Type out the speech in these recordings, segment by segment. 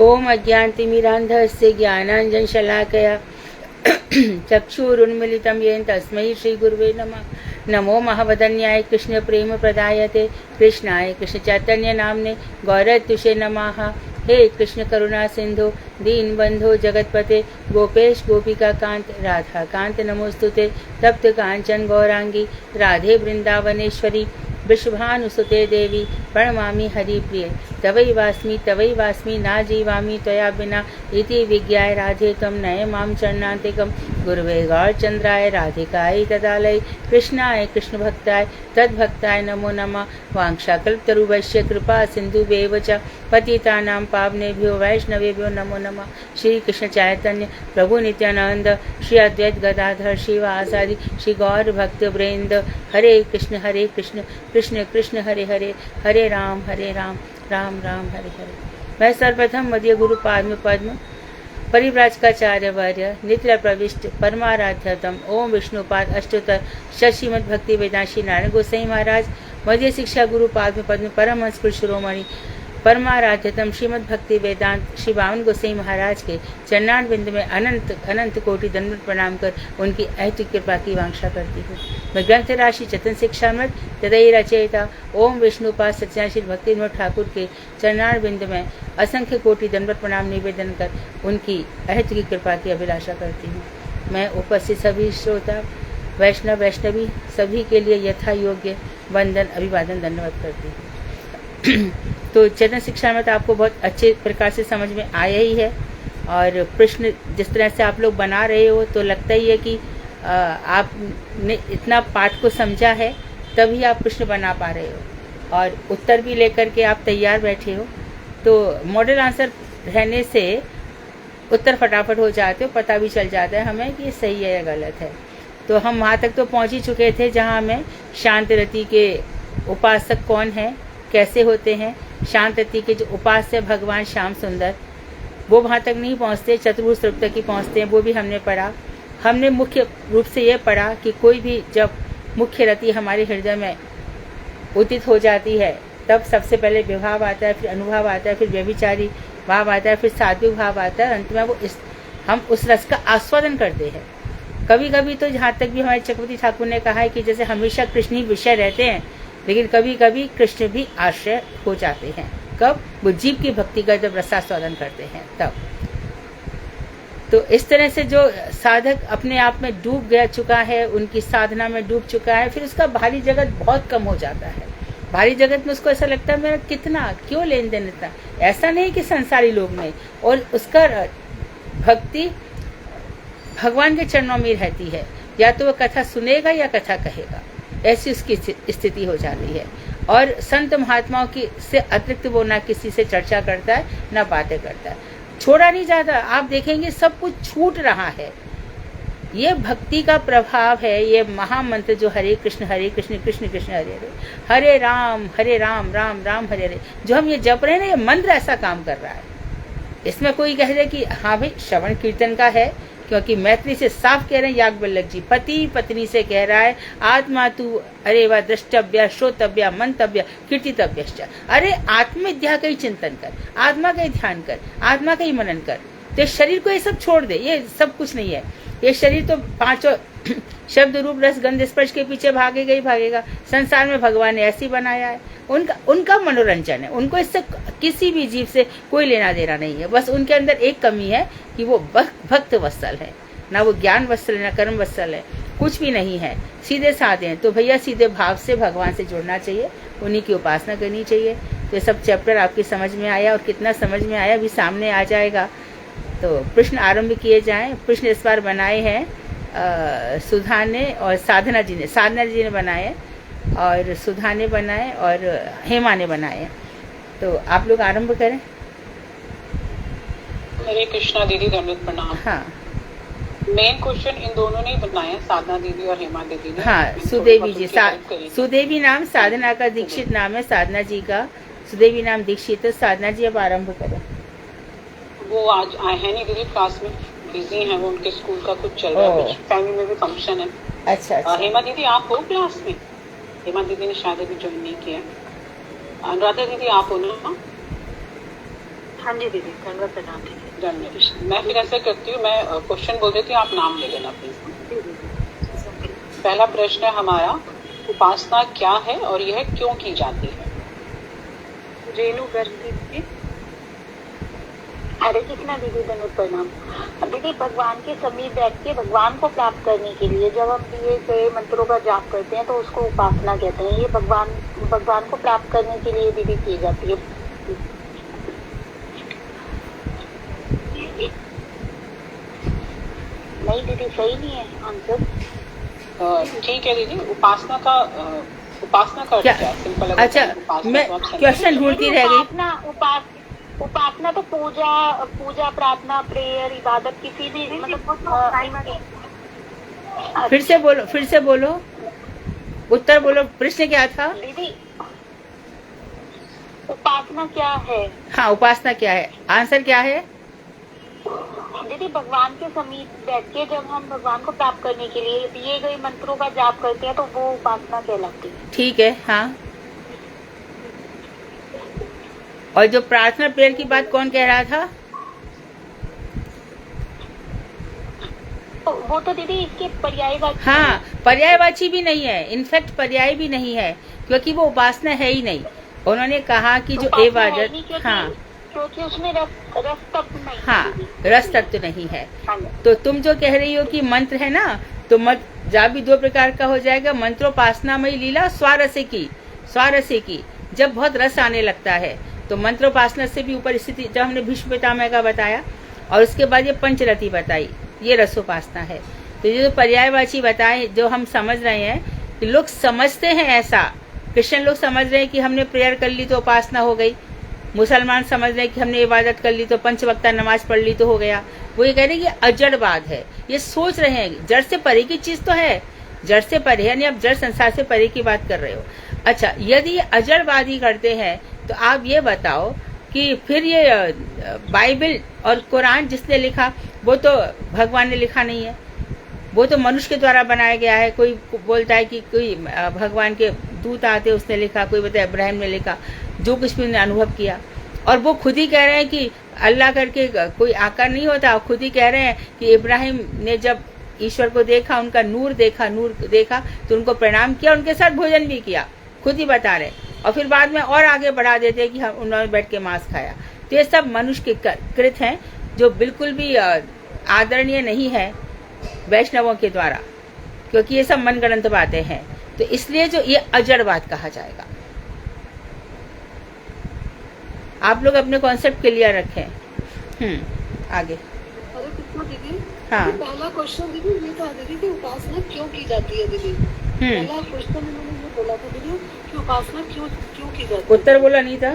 ओम अज्ञानतिमिरान्धस्य ज्ञानाञ्जनशलाकया चक्षुरुन्मीलितं येन तस्मै श्रीगुरुवे नमः। नमो महावदन्याय कृष्ण प्रेम प्रदायते कृष्णाय कृष्ण चैतन्य नामने गौरत्युषे नमः। हे कृष्ण करुणा सिंधु दीन बंधो जगतपते गोपेश गोपिका कांत राधा कांत नमोस्तुते। तप्त कांचन गौरांगी राधे वृंदावनेश्वरी विश्वभानुसुते देवी प्रणमामि हरिप्रिये। तवै वास्मि ना जीवामि त्वया बिना इति विज्ञाय राधे त्वं नय मां चरणान्तिकं। गुरुवे गौरचन्द्राय राधिकायै तदालय कृष्णाय कृष्णभक्ताय तद्भक्ताय नमो नमः। वाञ्छाकल्पतरुभ्यश्च कृपा सिन्धुभ्येव च पतितानां पावनेभ्यो वैष्णवेभ्यो नमो नमः। श्री कृष्ण चैतन्य प्रभु नित्यानंद श्री अद्वैत गदाधर श्रीवासादि श्री गौर भक्त वृंद। हरे कृष्ण कृष्ण कृष्ण हरे हरे, हरे राम राम राम हरे हरे। मैं सर्वप्रथम मध्य गुरु पद्म परिव्राजकाचार्य वर्य नित्य प्रविष्ट परमाराध्यतम ओम विष्णुपाद अष्टोत्तर श्रीमद् भक्ति वेदांत श्री नारायण गोसाई महाराज मध्य शिक्षा गुरु पद्म परमहंस पुरुष शिरोमणि परमाराध्यतम श्रीमद् भक्ति वेदांत श्री बावन गोसाई महाराज के चरणार बिंद में अनंत अनंत कोटि दंडवत प्रणाम कर उनकी अहैतुक कृपा की वांछा करती हूँ। मैं ग्रंथ राशि चतन शिक्षामृत तदयी रचयिता ओम विष्णुपाद सत्यनारायण श्री भक्ति विनोद ठाकुर के चरणार बिंद में असंख्य कोटि दंडवत प्रणाम निवेदन कर उनकी अहैतुक कृपा की अभिलाषा करती हूँ। मैं उपस्थित सभी श्रोता वैष्णवी सभी के लिए यथा योग्य वंदन अभिवादन धन्यवाद करती हूँ। तो चेतन शिक्षा में तो आपको बहुत अच्छे प्रकार से समझ में आया ही है, और प्रश्न जिस तरह से आप लोग बना रहे हो तो लगता ही है कि आपने इतना पाठ को समझा है तभी आप प्रश्न बना पा रहे हो और उत्तर भी लेकर के आप तैयार बैठे हो। तो मॉडल आंसर रहने से उत्तर फटाफट हो जाते हो, पता भी चल जाता है हमें कि सही है या गलत है। तो हम वहाँ तक तो पहुँच ही चुके थे जहाँ हमें शांत रति के उपासक कौन है, कैसे होते हैं। शांत रति के जो उपास्य भगवान श्याम सुंदर, वो वहाँ तक नहीं पहुँचते, चतुर्भुज स्वरूप तक ही पहुँचते हैं, वो भी हमने पढ़ा। हमने मुख्य रूप से ये पढ़ा कि कोई भी जब मुख्य रति हमारे हृदय में उदित हो जाती है तब सबसे पहले विभाव आता है, फिर अनुभाव आता है, फिर व्यभिचारी भाव आता है, फिर सात्विक भाव आता है। अंत में हम उस रस का आस्वादन करते हैं। कभी कभी तो जहाँ तक भी हमारे चक्रवर्ती ठाकुर ने कहा है कि जैसे हमेशा कृष्ण ही विषय रहते हैं, लेकिन कभी कभी कृष्ण भी आश्रय हो जाते हैं। कब? वो जीव की भक्ति का जब रसास्वादन करते हैं तब। तो इस तरह से जो साधक अपने आप में डूब गया चुका है, उनकी साधना में डूब चुका है, फिर उसका बाहरी जगत बहुत कम हो जाता है। बाहरी जगत में उसको ऐसा लगता है मेरा कितना, क्यों लेन देन इतना। ऐसा नहीं कि संसारी लोग नहीं, और उसका भक्ति भगवान के चरणों में रहती है। या तो वो कथा सुनेगा या कथा कहेगा, ऐसी उसकी स्थिति हो जाती है। और संत महात्माओं की से अतिरिक्त वो ना किसी से चर्चा करता है, ना बातें करता है। छोड़ा नहीं जाता। आप देखेंगे सब कुछ छूट रहा है। ये भक्ति का प्रभाव है। ये महामंत्र जो हरे कृष्ण कृष्ण कृष्ण हरे हरे, हरे राम राम राम हरे हरे, जो हम ये जप रहे हैं ना, ये मंत्र ऐसा काम कर रहा है। इसमें कोई कह दे कि हाँ भाई श्रवण कीर्तन का है, क्योंकि मैत्री से साफ कह रहे हैं याज्ञवल्क्य जी, पति पत्नी से कह रहा है आत्मा तू अरे व द्रष्टव्य श्रोतव्य मंतव्य कीर्तितव्य। अरे आत्मविद्या का ही चिंतन कर, आत्मा का ही ध्यान कर, आत्मा का ही मनन कर। तो शरीर को ये सब छोड़ दे, ये सब कुछ नहीं है। ये शरीर तो पांचों शब्द रूप रस गंध स्पर्श के पीछे भागेगा ही भागेगा। संसार में भगवान ने ऐसी बनाया है, उनका मनोरंजन है। उनको इससे किसी भी जीव से कोई लेना देना नहीं है। बस उनके अंदर एक कमी है कि वो भक्त वत्सल है, ना वो ज्ञान वत्सल है, ना कर्म वत्सल है, कुछ भी नहीं है, सीधे साधे हैं। तो भैया सीधे भाव से भगवान से जुड़ना चाहिए, उन्हीं की उपासना करनी चाहिए। तो ये सब चैप्टर आपकी समझ में आया, और कितना समझ में आया अभी सामने आ जाएगा। तो प्रश्न आरंभ किए जाएं। प्रश्न इस बार बनाए हैं सुधा ने और साधना जी ने बनाए, और सुधा ने बनाए और हेमा ने बनाए। तो आप लोग आरंभ करें। हरे कृष्णा दीदी, दंडवत प्रणाम। हाँ, मेन क्वेश्चन इन दोनों ने बनाया, साधना दीदी और हेमा दीदी ने। हाँ, सुदेवी जी, सुदेवी नाम, साधना का दीक्षित नाम है साधना जी का, सुदेवी नाम दीक्षित। साधना जी अब आरंभ करें। वो आज आए हैं नहीं दीदी, क्लास में बिजी हैं, वो उनके स्कूल का कुछ चल रहा है, कुछ फैमिली में भी फंक्शन है। अच्छा। हेमा दीदी आप हो क्लास में? हेमा दीदी ने शायद अभी ज्वाइन नहीं किया। अनुराधा दीदी आप हो ना? हाँ जी दीदी, दंडवत प्रणाम दीदी। धन्यवाद। मैं फिर ऐसा करती हूँ, मैं क्वेश्चन बोल देती हूँ, आप नाम ले लेना प्लीज। पहला प्रश्न है हमारा, उपासना क्या है और यह क्यों की जाती है? रेणु गर्ग दीदी। हरे कृष्णा दीदी, दंडवत प्रणाम। दीदी, भगवान के समीप बैठ के भगवान को प्राप्त करने के लिए जब हम दिए गए मंत्रों का जाप करते हैं तो उसको उपासना कहते हैं। ये भगवान को प्राप्त करने के लिए दीदी की जाती है। नहीं दीदी, सही नहीं है आंसर। ठीक है दीदी, उपासना का क्या? क्या सिंपल? अच्छा, मैं क्वेश्चन ढूंढती रह गई। उपासना तो पूजा प्रार्थना, प्रेयर, इबादत, किसी भी मतलब फिर से बोलो, उत्तर बोलो, प्रश्न क्या था? दीदी, उपासना क्या है? हाँ, उपासना क्या है, आंसर क्या है? दीदी, भगवान के समीप बैठ के जब हम भगवान को प्राप्त करने के लिए दिए गए मंत्रों का जाप करते हैं तो वो उपासना कहलाती है। ठीक है, हाँ। और जो प्रार्थना प्रेयर की बात कौन कह रहा था? वो तो दीदी इसके पर्यायवाची। हाँ, पर्यायवाची भी नहीं है, इनफैक्ट पर्याय भी नहीं है, क्योंकि वो उपासना है ही नहीं। उन्होंने कहा कि जो इबादत, हाँ, क्योंकि उसमें रस तत्व नहीं। हाँ, रस तत्व नहीं है। हाँ। तो तुम जो कह रही हो कि मंत्र है ना, तो जा भी दो प्रकार का हो जाएगा। मंत्रोपासनामयी लीला स्वारस्य की जब बहुत रस आने लगता है तो मंत्रोपासना से भी ऊपर स्थिति, जब हमने भीष्म पितामह का बताया और उसके बाद ये पंचरति बताई, ये रसोपासना है। तो ये जो पर्यायवाची बताए, जो हम समझ रहे हैं कि लोग समझते हैं ऐसा, क्रिश्चियन लोग समझ रहे हैं कि हमने प्रेयर कर ली तो उपासना हो गई, मुसलमान समझ रहे हैं कि हमने इबादत कर ली तो पंचवक्ता नमाज पढ़ ली तो हो गया। वो ये कह रहे हैं कि अजड़वाद है, ये सोच रहे हैं, जड़ से परे की चीज तो है, जड़ से परे, यानी आप जड़ संसार से परे की बात कर रहे हो। अच्छा, यदि अजड़वादी करते हैं तो आप ये बताओ कि फिर ये बाइबल और कुरान जिसने लिखा वो तो भगवान ने लिखा नहीं है, वो तो मनुष्य के द्वारा बनाया गया है। कोई बोलता है कि कोई भगवान के दूत आते उसने लिखा, कोई बताया इब्राहिम ने लिखा, जो कुछ भी उन्होंने अनुभव किया। और वो खुद ही कह रहे हैं कि अल्लाह करके कोई आकार नहीं होता, खुद ही कह रहे हैं कि इब्राहिम ने जब ईश्वर को देखा, उनका नूर देखा तो उनको प्रणाम किया, उनके साथ भोजन भी किया, खुद ही बता रहे। और फिर बाद में और आगे बढ़ा देते कि हम उन्होंने बैठ के मांस खाया। तो ये सब मनुष्य के कृत हैं जो बिल्कुल भी आदरणीय नहीं है वैष्णवों के द्वारा, क्योंकि ये सब मनगढ़ंत बातें हैं। तो इसलिए जो ये अजड़वाद कहा जाएगा। आप लोग अपने कॉन्सेप्ट क्लियर रखें। आगे। अरे कितना दीदी, हाँ, पहला क्वेश्चन दीदी ये था दीदी कि उपासना क्यों की जाती है दीदी। पहला क्वेश्चन उन्होंने ये बोला था दीदी कि उपासना क्यों की जाती है। उत्तर बोला नहीं था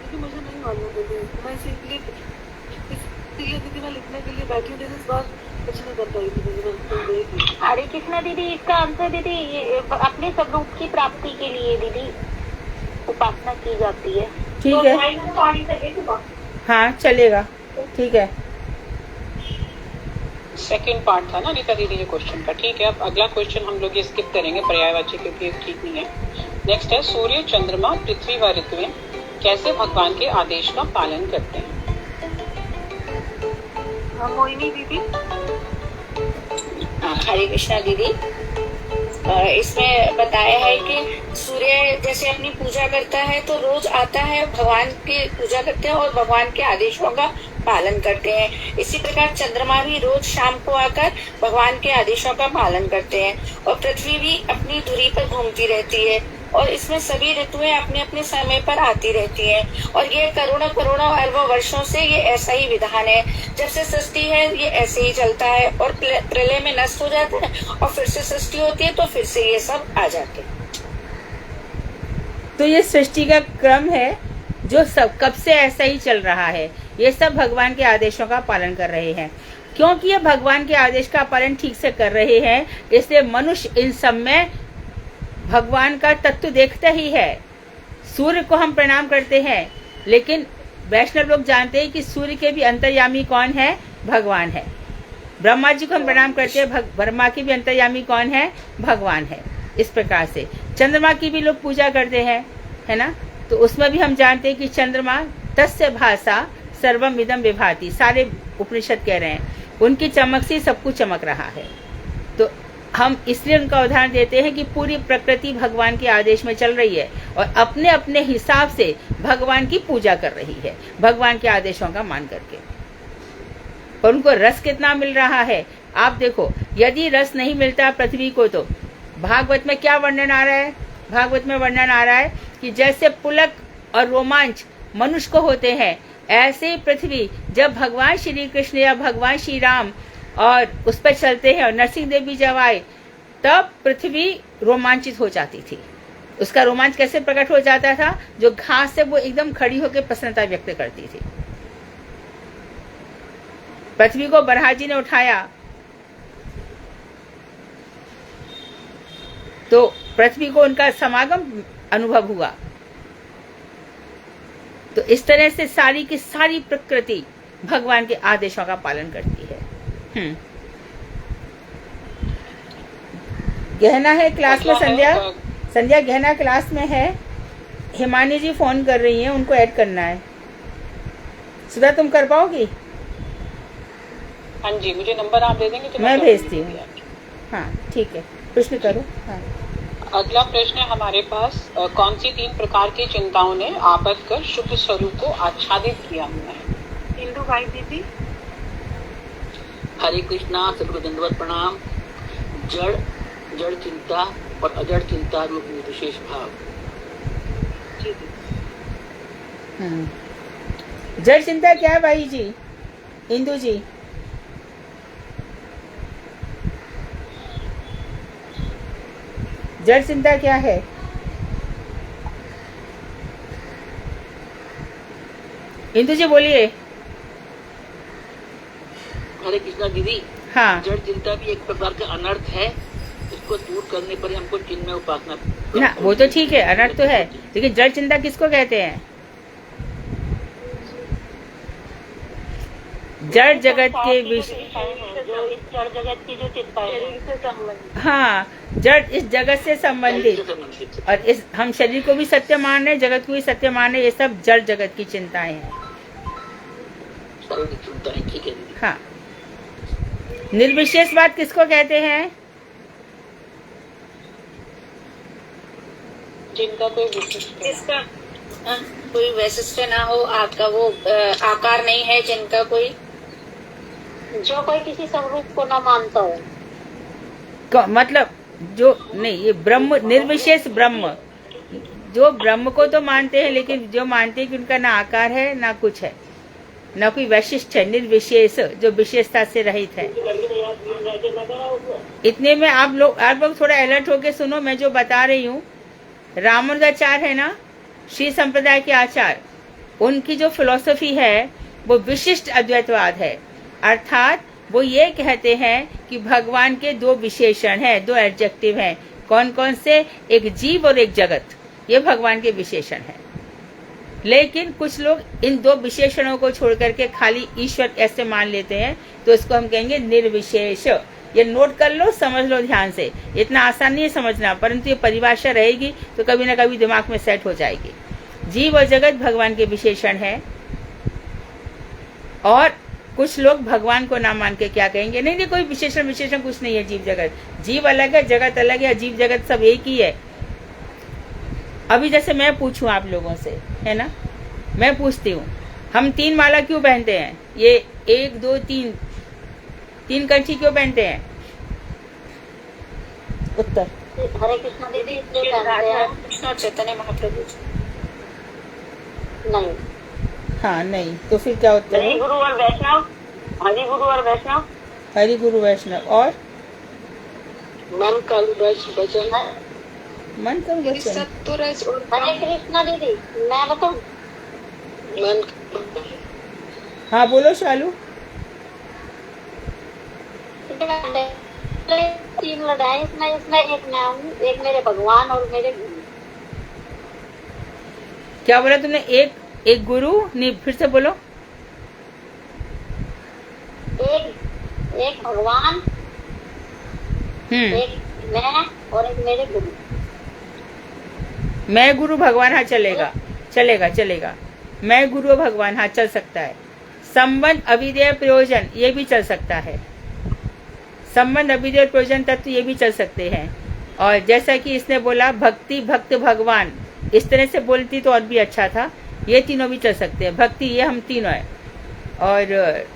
दीदी, मुझे नहीं मालूम दीदी, मैं इसलिए दीदी मैं लिखने के लिए बैठी हूँ दीदी, इस बार कुछ नहीं कर पाई थी दीदी। हरे कृष्णा दीदी, इसका आंसर दीदी अपने स्वरूप की प्राप्ति के लिए दीदी उपासना की जाती है। ठीक है, हाँ चलेगा, ठीक है। सेकंड पार्ट था ना नीता दीदी ये क्वेश्चन का। ठीक है, अब अगला क्वेश्चन हम लोग ये स्किप करेंगे पर्यायवाची, क्योंकि ठीक नहीं है। नेक्स्ट है, सूर्य, चंद्रमा, पृथ्वी व ऋतुएं कैसे भगवान के आदेश का पालन करते हैं? मोहिनी दीदी। हरे कृष्णा दीदी, इसमें बताया है कि सूर्य जैसे अपनी पूजा करता है तो रोज आता है, भगवान की पूजा करते हैं और भगवान के आदेशों का पालन करते हैं। इसी प्रकार चंद्रमा भी रोज शाम को आकर भगवान के आदेशों का पालन करते हैं और पृथ्वी भी अपनी धुरी पर घूमती रहती है और इसमें सभी ऋतुएं अपने अपने समय पर आती रहती हैं और ये करोड़ों अरबों वर्षों से ये ऐसा ही विधान है। जब से सृष्टि है ये ऐसे ही चलता है और प्रलय में नष्ट हो जाता है और फिर से सृष्टि होती है तो फिर से ये सब आ जाते हैं। तो ये सृष्टि का क्रम है जो सब कब से ऐसा ही चल रहा है। ये सब भगवान के आदेशों का पालन कर रहे हैं। क्योंकि ये भगवान के आदेश का पालन ठीक से कर रहे हैं, इसलिए मनुष्य इन सब में भगवान का तत्व देखता ही है। सूर्य को हम प्रणाम करते हैं, लेकिन वैष्णव लोग जानते हैं कि सूर्य के भी अंतर्यामी कौन है? भगवान है। ब्रह्मा जी को हम प्रणाम करते हैं, ब्रह्मा की भी अंतर्यामी कौन है? भगवान है। इस प्रकार से चंद्रमा की भी लोग पूजा करते हैं, है ना। तो उसमें भी हम जानते हैं कि चंद्रमा तस्य भाषा सर्वम इदम विभाति, सारे उपनिषद कह रहे हैं उनकी चमक से सब कुछ चमक रहा है। तो हम इसलिए उनका उदाहरण देते हैं कि पूरी प्रकृति भगवान के आदेश में चल रही है और अपने अपने हिसाब से भगवान की पूजा कर रही है, भगवान के आदेशों का मान करके। और उनको रस कितना मिल रहा है आप देखो। यदि रस नहीं मिलता पृथ्वी को, तो भागवत में क्या वर्णन आ रहा है? भागवत में वर्णन आ रहा है कि जैसे पुलक और रोमांच मनुष्य को होते हैं, ऐसे ही पृथ्वी जब भगवान श्री कृष्ण या भगवान श्री राम और उस पर चलते हैं और नरसिंह देव भी जब आए, तब पृथ्वी रोमांचित हो जाती थी। उसका रोमांच कैसे प्रकट हो जाता था? जो घास से वो एकदम खड़ी होकर प्रसन्नता व्यक्त करती थी। पृथ्वी को बरहा जी ने उठाया तो पृथ्वी को उनका समागम अनुभव हुआ। तो इस तरह से सारी की सारी प्रकृति भगवान के आदेशों का पालन करती है। गहना है क्लास में, संध्या गहना क्लास में है। हिमानी जी फोन कर रही हैं, उनको ऐड करना है। सुधा तुम कर पाओगी? हाँ जी, मुझे नंबर आप दे देंगे तो मैं भेजती हूँ। हाँ ठीक है, प्रश्न करो। हाँ। अगला प्रश्न है हमारे पास, कौन सी 3 प्रकार की चिंताओं ने आबद्ध कर शुद्ध स्वरूप को आच्छादित किया हुआ है? इंदु भाई दीदी। हरे कृष्णा, सबको दंडवत प्रणाम। जड़ चिंता और अजड़ चिंता रूप विशेष भाव। जड़ चिंता क्या है भाई जी? इंदु जी। जड़ चिंता क्या है? इंदु जी बोलिए। हरे कृष्णा दीदी। हाँ। जड़ चिंता भी एक प्रकार का अनर्थ है, इसको दूर करने पर हमको चिन्मय उपासना ना, वो तो ठीक है, अनर्थ तो है, लेकिन जड़ चिंता किसको कहते हैं? जड़ जगत के विषय, जड़ जगत की जो चिंताएं, हाँ, जड़ इस जगत से संबंधित, और इस हम शरीर को भी सत्य मान रहे, जगत को भी सत्य मान रहे, ये सब जड़ जगत की चिंताएं हैं। ठीक है। हाँ। निर्विशेष बात किसको कहते हैं? जिनका कोई विशिष्ट, इसका कोई वैशिष्ट ना हो, आपका वो आकार नहीं है, जिनका कोई, जो कोई किसी स्वरूप को न मानता हो। मतलब जो नहीं, ये ब्रह्म, निर्विशेष ब्रह्म, जो ब्रह्म को तो मानते हैं, लेकिन जो मानते हैं कि उनका ना आकार है ना कुछ है, ना कोई वैशिष्ट है, निर्विशेष, जो विशेषता से रहित है। इतने में आप लोग थोड़ा अलर्ट होके सुनो, मैं जो बता रही हूँ। रामानुजाचार्य है ना, श्री संप्रदाय के आचार्य, उनकी जो फिलॉसफी है वो विशिष्ट अद्वैतवाद है। अर्थात वो ये कहते हैं कि भगवान के 2 विशेषण हैं, 2 एडजेक्टिव हैं। कौन कौन से? एक जीव और एक जगत, ये भगवान के विशेषण हैं। लेकिन कुछ लोग इन 2 विशेषणों को छोड़ करके खाली ईश्वर ऐसे मान लेते हैं, तो इसको हम कहेंगे निर्विशेष। ये नोट कर लो, समझ लो ध्यान से, इतना आसान नहीं है समझना, परंतु ये परिभाषा रहेगी तो कभी ना कभी दिमाग में सेट हो जाएगी। जीव और जगत भगवान के विशेषण है। और कुछ लोग भगवान को ना मान के क्या कहेंगे, नहीं कोई विशेषण कुछ नहीं है, जीव जगत, जीव अलग है, जगत अलग है, जीव जगत सब एक ही है। अभी जैसे मैं पूछूं आप लोगों से, है ना, मैं पूछती हूँ, हम 3 माला क्यों पहनते हैं? ये 1 2 3 कंठी क्यों पहनते हैं? उत्तर। हरे कृष्ण दीदी इसलिए पहनते हैं। कृष्ण चैतन्य महाप्रभु। नहीं। हाँ नहीं, तो फिर क्या उत्तर है? गुरु और वैष्णव, हरि गुरु और वैष्णव, हरि गुरु वैष्णव। और मन का वचन, मन का वचन। हरे कृष्ण दीदी, मैं बताऊं? मन। हाँ बोलो शालू। 3 लड़ाई इसमें एक मैं हूँ, एक मेरे भगवान और मेरे गुरु। क्या बोला तुमने? एक गुरु नहीं, फिर से बोलो। एक भगवान, एक मैं और एक मेरे गुरु। मैं गुरु भगवान, हाँ चलेगा। चलेगा चलेगा। मैं गुरु भगवान, हाँ चल सकता है। संबंध अविधेय प्रयोजन, ये भी चल सकता है। संबंध अविधेय प्रयोजन तत्व ये भी चल सकते हैं। और जैसा कि इसने बोला भक्ति भक्त भगवान, इस तरह से बोलती तो और भी अच्छा था। ये तीनों भी चल सकते हैं। भक्ति ये हम तीनों है, और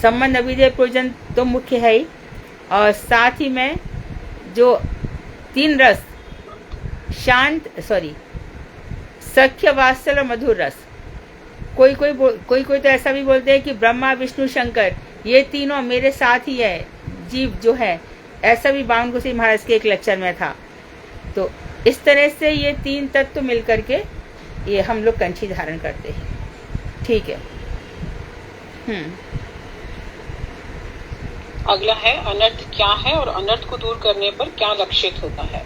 संबंध अविधेय प्रयोजन तो मुख्य है ही, और साथ ही में जो तीन रस, शांत सख्य वात्सल और मधुर रस। कोई तो ऐसा भी बोलते हैं कि ब्रह्मा विष्णु शंकर ये तीनों मेरे साथ ही है, जीव जो है, ऐसा भी बावन गुस्सी महाराज के एक लेक्चर में था। तो इस तरह से ये तीन तत्व मिलकर के ये हम लोग कंठी धारण करते हैं। ठीक है। अगला है अनर्थ क्या है और अनर्थ को दूर करने पर क्या लक्षित होता है।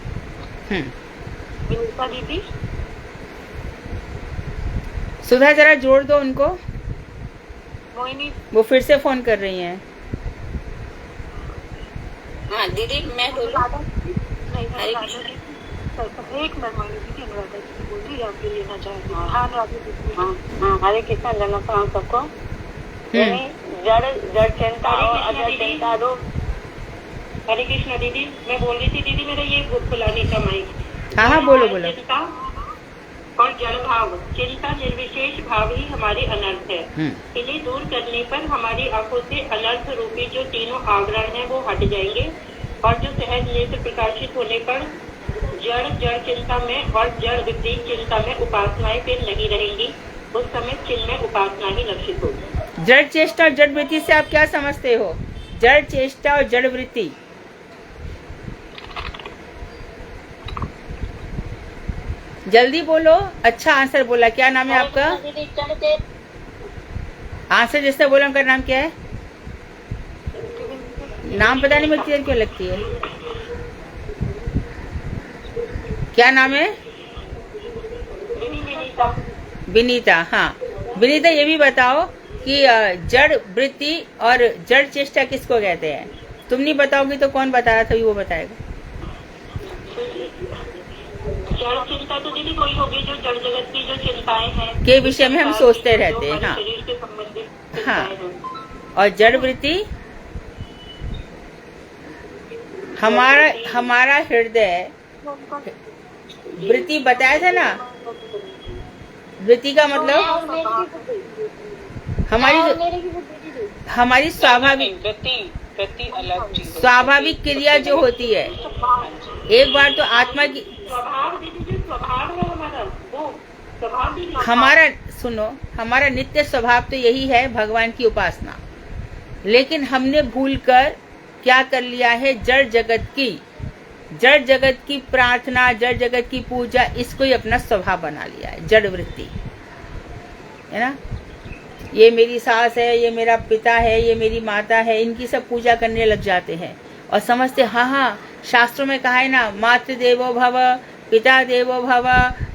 विनीता दीदी, सुधा जरा जोड़ दो उनको, मोहिनी वो फिर से फोन कर रही हैं। हाँ दीदी मैं बोलूँ। नहीं, एक मिनट मोहिनी दीदी, अनुराधा दीदी बोल रही है, आप भी लेना चाहेंगे? हाँ अनुराधा दीदी। हाँ, हरे कृष्ण नमस्कार सबको। जड़ चिंता और अजड़ चिंता दो। हरे कृष्णा दीदी, मैं बोल रही थी दीदी, मेरा ये खुलानी था माइक। हाँ बोलो। चिंता और जड़ भाव, चिंता निर्विशेष भाव ही हमारे अनर्थ है। इन्हें दूर करने पर हमारी आंखों से अनर्थ रूपी जो तीनों आवरण हैं वो हट जाएंगे, और जो सहज नेत्र प्रकाशित होने पर जड़ चिंता में और जड़ विपरीत चिंता में उपासनाएं फिर नहीं रहेंगी। उस समय चिन्मय उपासना ही लक्षित होगी। जड़ चेष्टा और जड़ वृत्ति से आप क्या समझते हो? जड़ चेष्टा और जड़ वृत्ति, जल्दी बोलो। अच्छा आंसर बोला। क्या नाम है आपका? आंसर जिसने बोला उनका नाम क्या है? नाम पता नहीं, मुझे क्यों लगती है। क्या नाम है? विनीता। हाँ विनीता, ये भी बताओ कि जड़ वृत्ति और जड़ चेष्टा किसको कहते हैं? तुम नहीं बताओगी तो कौन बता रहा था, वो बताएगा। जड़ चिंता तो दीदी कोई होगी जो जड़ जगत की जो चिंताएं हैं के विषय में हम सोचते रहते हैं। हाँ शरीर से संबंधित हाँ। और जड़ वृत्ति हमारा हृदय, वृत्ति बताया था ना। वृत्ति का मतलब हमारी स्वाभाविक क्रिया जो होती है। एक बार तो आत्मा की स्वभाव है हमारा, वो स्वभाव भी हमारा, सुनो, हमारा नित्य स्वभाव तो यही है भगवान की उपासना। लेकिन हमने भूलकर क्या कर लिया है, जड़ जगत की प्रार्थना, जड़ जगत की पूजा, इसको ही अपना स्वभाव बना लिया है, जड़ वृत्ति, है ना। ये मेरी सास है, ये मेरा पिता है, ये मेरी माता है, इनकी सब पूजा करने लग जाते हैं और समझते हाँ शास्त्रों में कहा है ना, मातृ देवो भव, पिता देवो भव,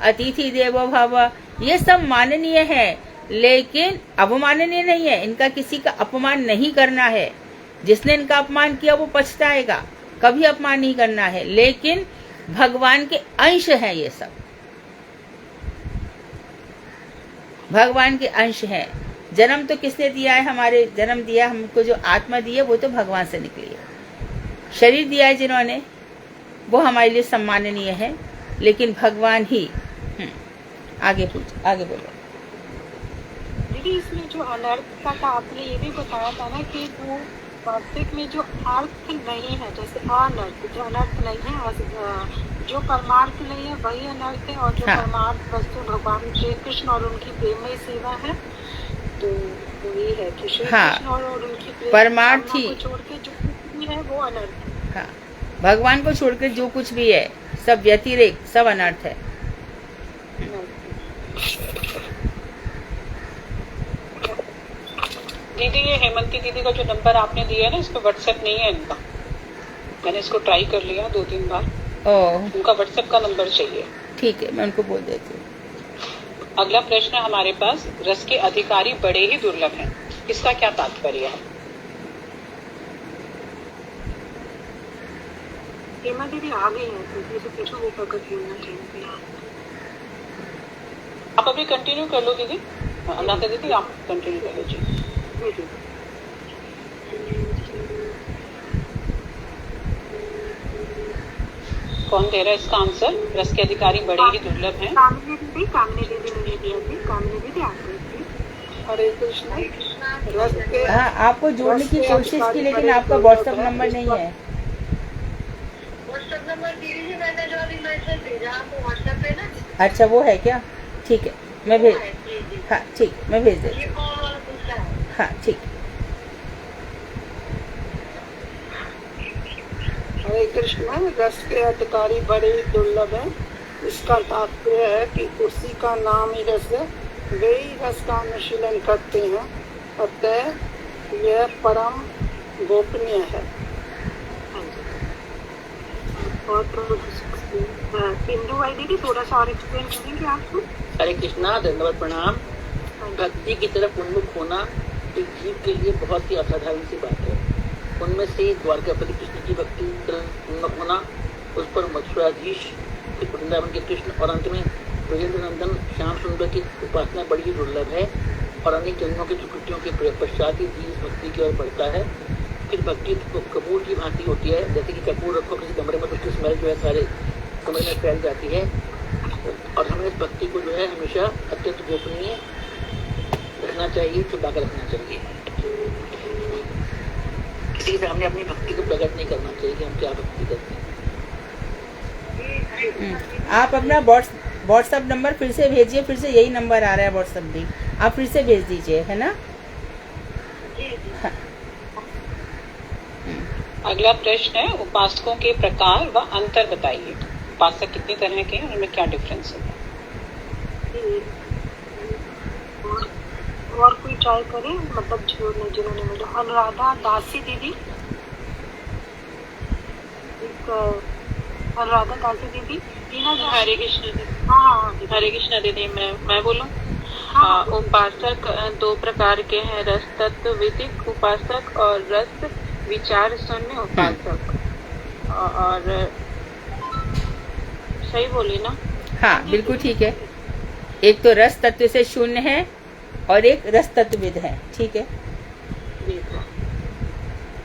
अतिथि देवो भव। ये सब माननीय है लेकिन अवमाननीय नहीं है। इनका किसी का अपमान नहीं करना है। जिसने इनका अपमान किया वो पछताएगा। कभी अपमान नहीं करना है, लेकिन भगवान के अंश है ये सब, भगवान के अंश हैं। जन्म तो किसने दिया है? हमारे जन्म दिया हमको, जो आत्मा दी है वो तो भगवान से निकली है। शरीर दिया है जिन्होंने, वो हमारे लिए सम्माननीय है, लेकिन भगवान ही। आगे बोलो दीदी। इसमें जो अनर्थ का आपने ये भी बताया था ना कि वो वास्तविक में जो अर्थ नहीं है, जैसे अनर्थ जो अनर्थ नहीं है, जो परमार्थ नहीं है वही अनर्थ है, और जो परमार्थ वस्तु भगवान श्री कृष्ण और उनकी प्रेममय सेवा है, तो वही है कि श्री कृष्ण और उनकी परमार्थ ही छोड़ के जो कुछ भी है वो अनर्थ है। हाँ, भगवान को छोड़कर जो कुछ भी है सब व्यतिरेक, सब अनर्थ है। दीदी, ये हेमंती दीदी का जो नंबर आपने दिया है ना, इस पे व्हाट्सएप नहीं है इनका। मैंने इसको ट्राई कर लिया 2-3 बार। उनका व्हाट्सएप का नंबर चाहिए। ठीक है, मैं उनको बोल देती हूँ। अगला प्रश्न है हमारे पास, रस के अधिकारी बड़े ही दुर्लभ हैं, इसका क्या तात्पर्य है? हेमा दीदी आ गई है, तो पूछो वो प्रकट होना चाहिए। आप अभी कंटिन्यू कर लो दीदी, अनाथा दीदी आप कंटिन्यू कर लो जी। कौन दे रहा है इसका आंसर? रस के अधिकारी बड़े ही दुर्लभ हैं। कामिनी दीदी ने दिया थी, कामिनी दीदी आप थी। हरे कृष्ण। रस के हाँ, आपको जोड़ने की कोशिश की लेकिन आपका व्हाट्सएप नंबर नहीं है। व्हाट्सएप नंबर दीदी जी, मैंने जो अभी मैसेज भेजा आपको व्हाट्सएप पे ना। अच्छा, वो है क्या? ठीक है, मैं भेज, हाँ ठीक, मैं भेज देती ये कॉल वाला दूसरा है। हूँ। हाँ ठीक। हरे कृष्ण। रस के अधिकारी बड़े ही दुर्लभ हैं। इसका तात्पर्य है कि उसी का नाम ही रस है, वे ही रस का अनुशीलन करते हैं, अतः यह परम गोपनीय है। और तो इंदु भाई दीदी थोड़ा सा और एक्सप्लेन करेंगे आपको? हरे कृष्णा, धन्यवाद, प्रणाम। भक्ति की तरफ उन्मुख होना एक जीव के लिए बहुत ही असाधारण सी बात है। उनमें से द्वारकापति कृष्ण की भक्ति की तरफ उन्मुख होना, उस पर मथुराधीश वृंदावन के कृष्ण और अंत में ब्रजेंद्र नंदन श्याम सुंदर की उपासना बड़ी ही दुर्लभ है और अनेक जन्मों की सुकृतियों के पश्चात ही जीव भक्ति की ओर बढ़ता है। फिर भक्ति कपूर की भांति होती है, जैसे कि कपूर रखो किसी कमरे में तो उसकी स्मेल जो है सारे कमरे में फैल जाती है। और हमें इस भक्ति को जो है हमेशा अत्यंत गोपनीय रखना चाहिए, छुपा कर रखना चाहिए। किसी के सामने अपनी भक्ति को प्रकट नहीं करना चाहिए कि हम क्या भक्ति करते हैं। आप अपना व्हाट्सएप नंबर फिर से भेजिए, फिर से यही नंबर आ रहा है व्हाट्सएप भी, आप फिर से भेज दीजिए, है ना? हाँ। अगला प्रश्न है, उपासकों के प्रकार व अंतर बताइए। उपासक कितनी तरह के हैं, उनमें क्या डिफरेंस है? और कोई ट्राई करे, मतलब जिन्होंने मुझे अनुराधा दासी दीदी, अनुराधा दासी दीदी, हरे कृष्ण दीदी। हाँ, हरे कृष्ण दीदी, मैं बोलूं? हाँ, उपासक दो प्रकार के हैं, रस तत्व विदिक उपासक और रस विचार शून्य उपासक। और सही बोली ना? हाँ बिल्कुल ठीक है। एक तो रस तत्व से शून्य है और एक रस तत्वविद है, ठीक है।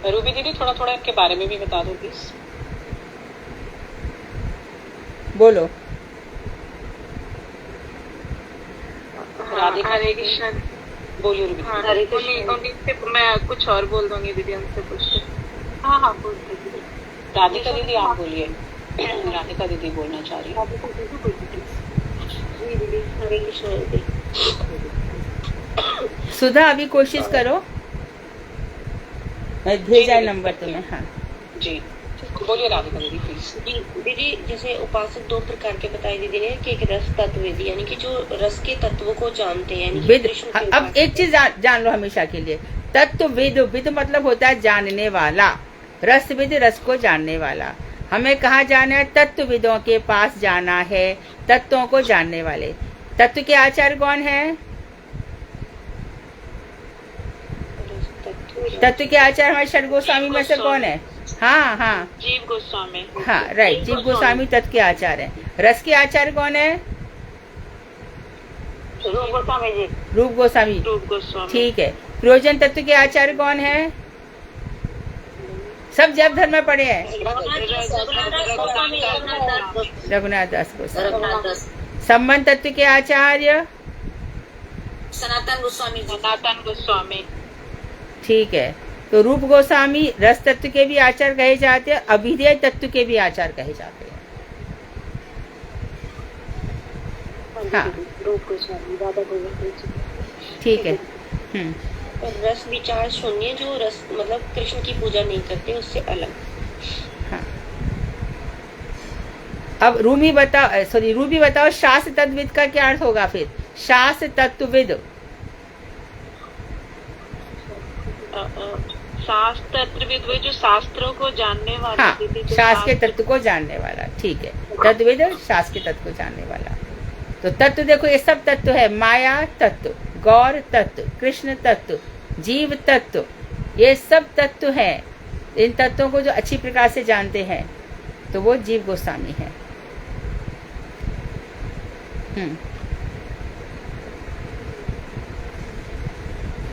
रूबी दीदी थोड़ा थोड़ा इनके बारे में भी बता दो प्लीज। बोलो। हरे कृष्ण बोलिए रूबी। हाँ, उनसे मैं कुछ और बोल दूंगी दीदी, उनसे कुछ। हाँ हाँ बोल दीदी। राधिका दीदी आप बोलिए। राधिका दीदी बोलना चाह रही है। हरे कृष्ण दीदी। सुधा अभी कोशिश करो, मैं भेजा नंबर तुम्हें। हाँ जी बोलिए राधिका दीदी प्लीज। दीदी जैसे उपासक दो प्रकार के बताए दीदी ने कि एक रस तत्वविद यानी कि जो रस के तत्वों को जानते हैं, विद। अब एक चीज जान लो हमेशा के लिए, तत्वविद, विद मतलब होता है जानने वाला, रसविद रस को जानने वाला। हमें कहाँ जाना है? तत्वविदों के पास जाना है, तत्वों को जानने वाले। तत्व के आचार्य कौन है? तत्व के आचार्य हमारे षड गोस्वामी में से कौन है? हाँ हाँ जीव गोस्वामी। हाँ राइट, जीव गोस्वामी तत्व के आचार्य हैं। रस के आचार्य कौन है? रूप गोस्वामी जी। रूप गोस्वामी, रूप गोस्वामी। ठीक है। प्रयोजन तत्व के आचार्य कौन है? सब जैव धर्म में पढ़े हैं, रघुनाथ दास गोस्वामी। संबंध तत्व के आचार्य सनातन गोस्वामी। सनातन गोस्वामी, ठीक है। तो रूप गोस्वामी रस तत्व के भी आचार्य कहे जाते हैं, अभिधेय तत्व के भी आचार्य कहे जाते हैं। हाँ रूप गोस्वामी, दादा गोविंद। ठीक है। और रस विचार शून्य जो रस मतलब कृष्ण की पूजा नहीं करते, उससे अलग। हाँ अब रूबी बताओ शास्त्र तत्वविद का क्या अर्थ होगा फिर? शास्त्र तत्वविद, शास्त्र तत्वविद वो जो शास्त्रों को जानने वाला। हाँ शास्त्र के तत्व को जानने वाला, ठीक है। तत्वविद शास्त्र के तत्व को जानने वाला। तो तत्व देखो, ये सब तत्व है, माया तत्व, गौर तत्व, कृष्ण तत्व, जीव तत्व, ये सब तत्व हैं। इन तत्वों को जो अच्छी प्रकार से जानते हैं तो वो जीव गोस्वामी है।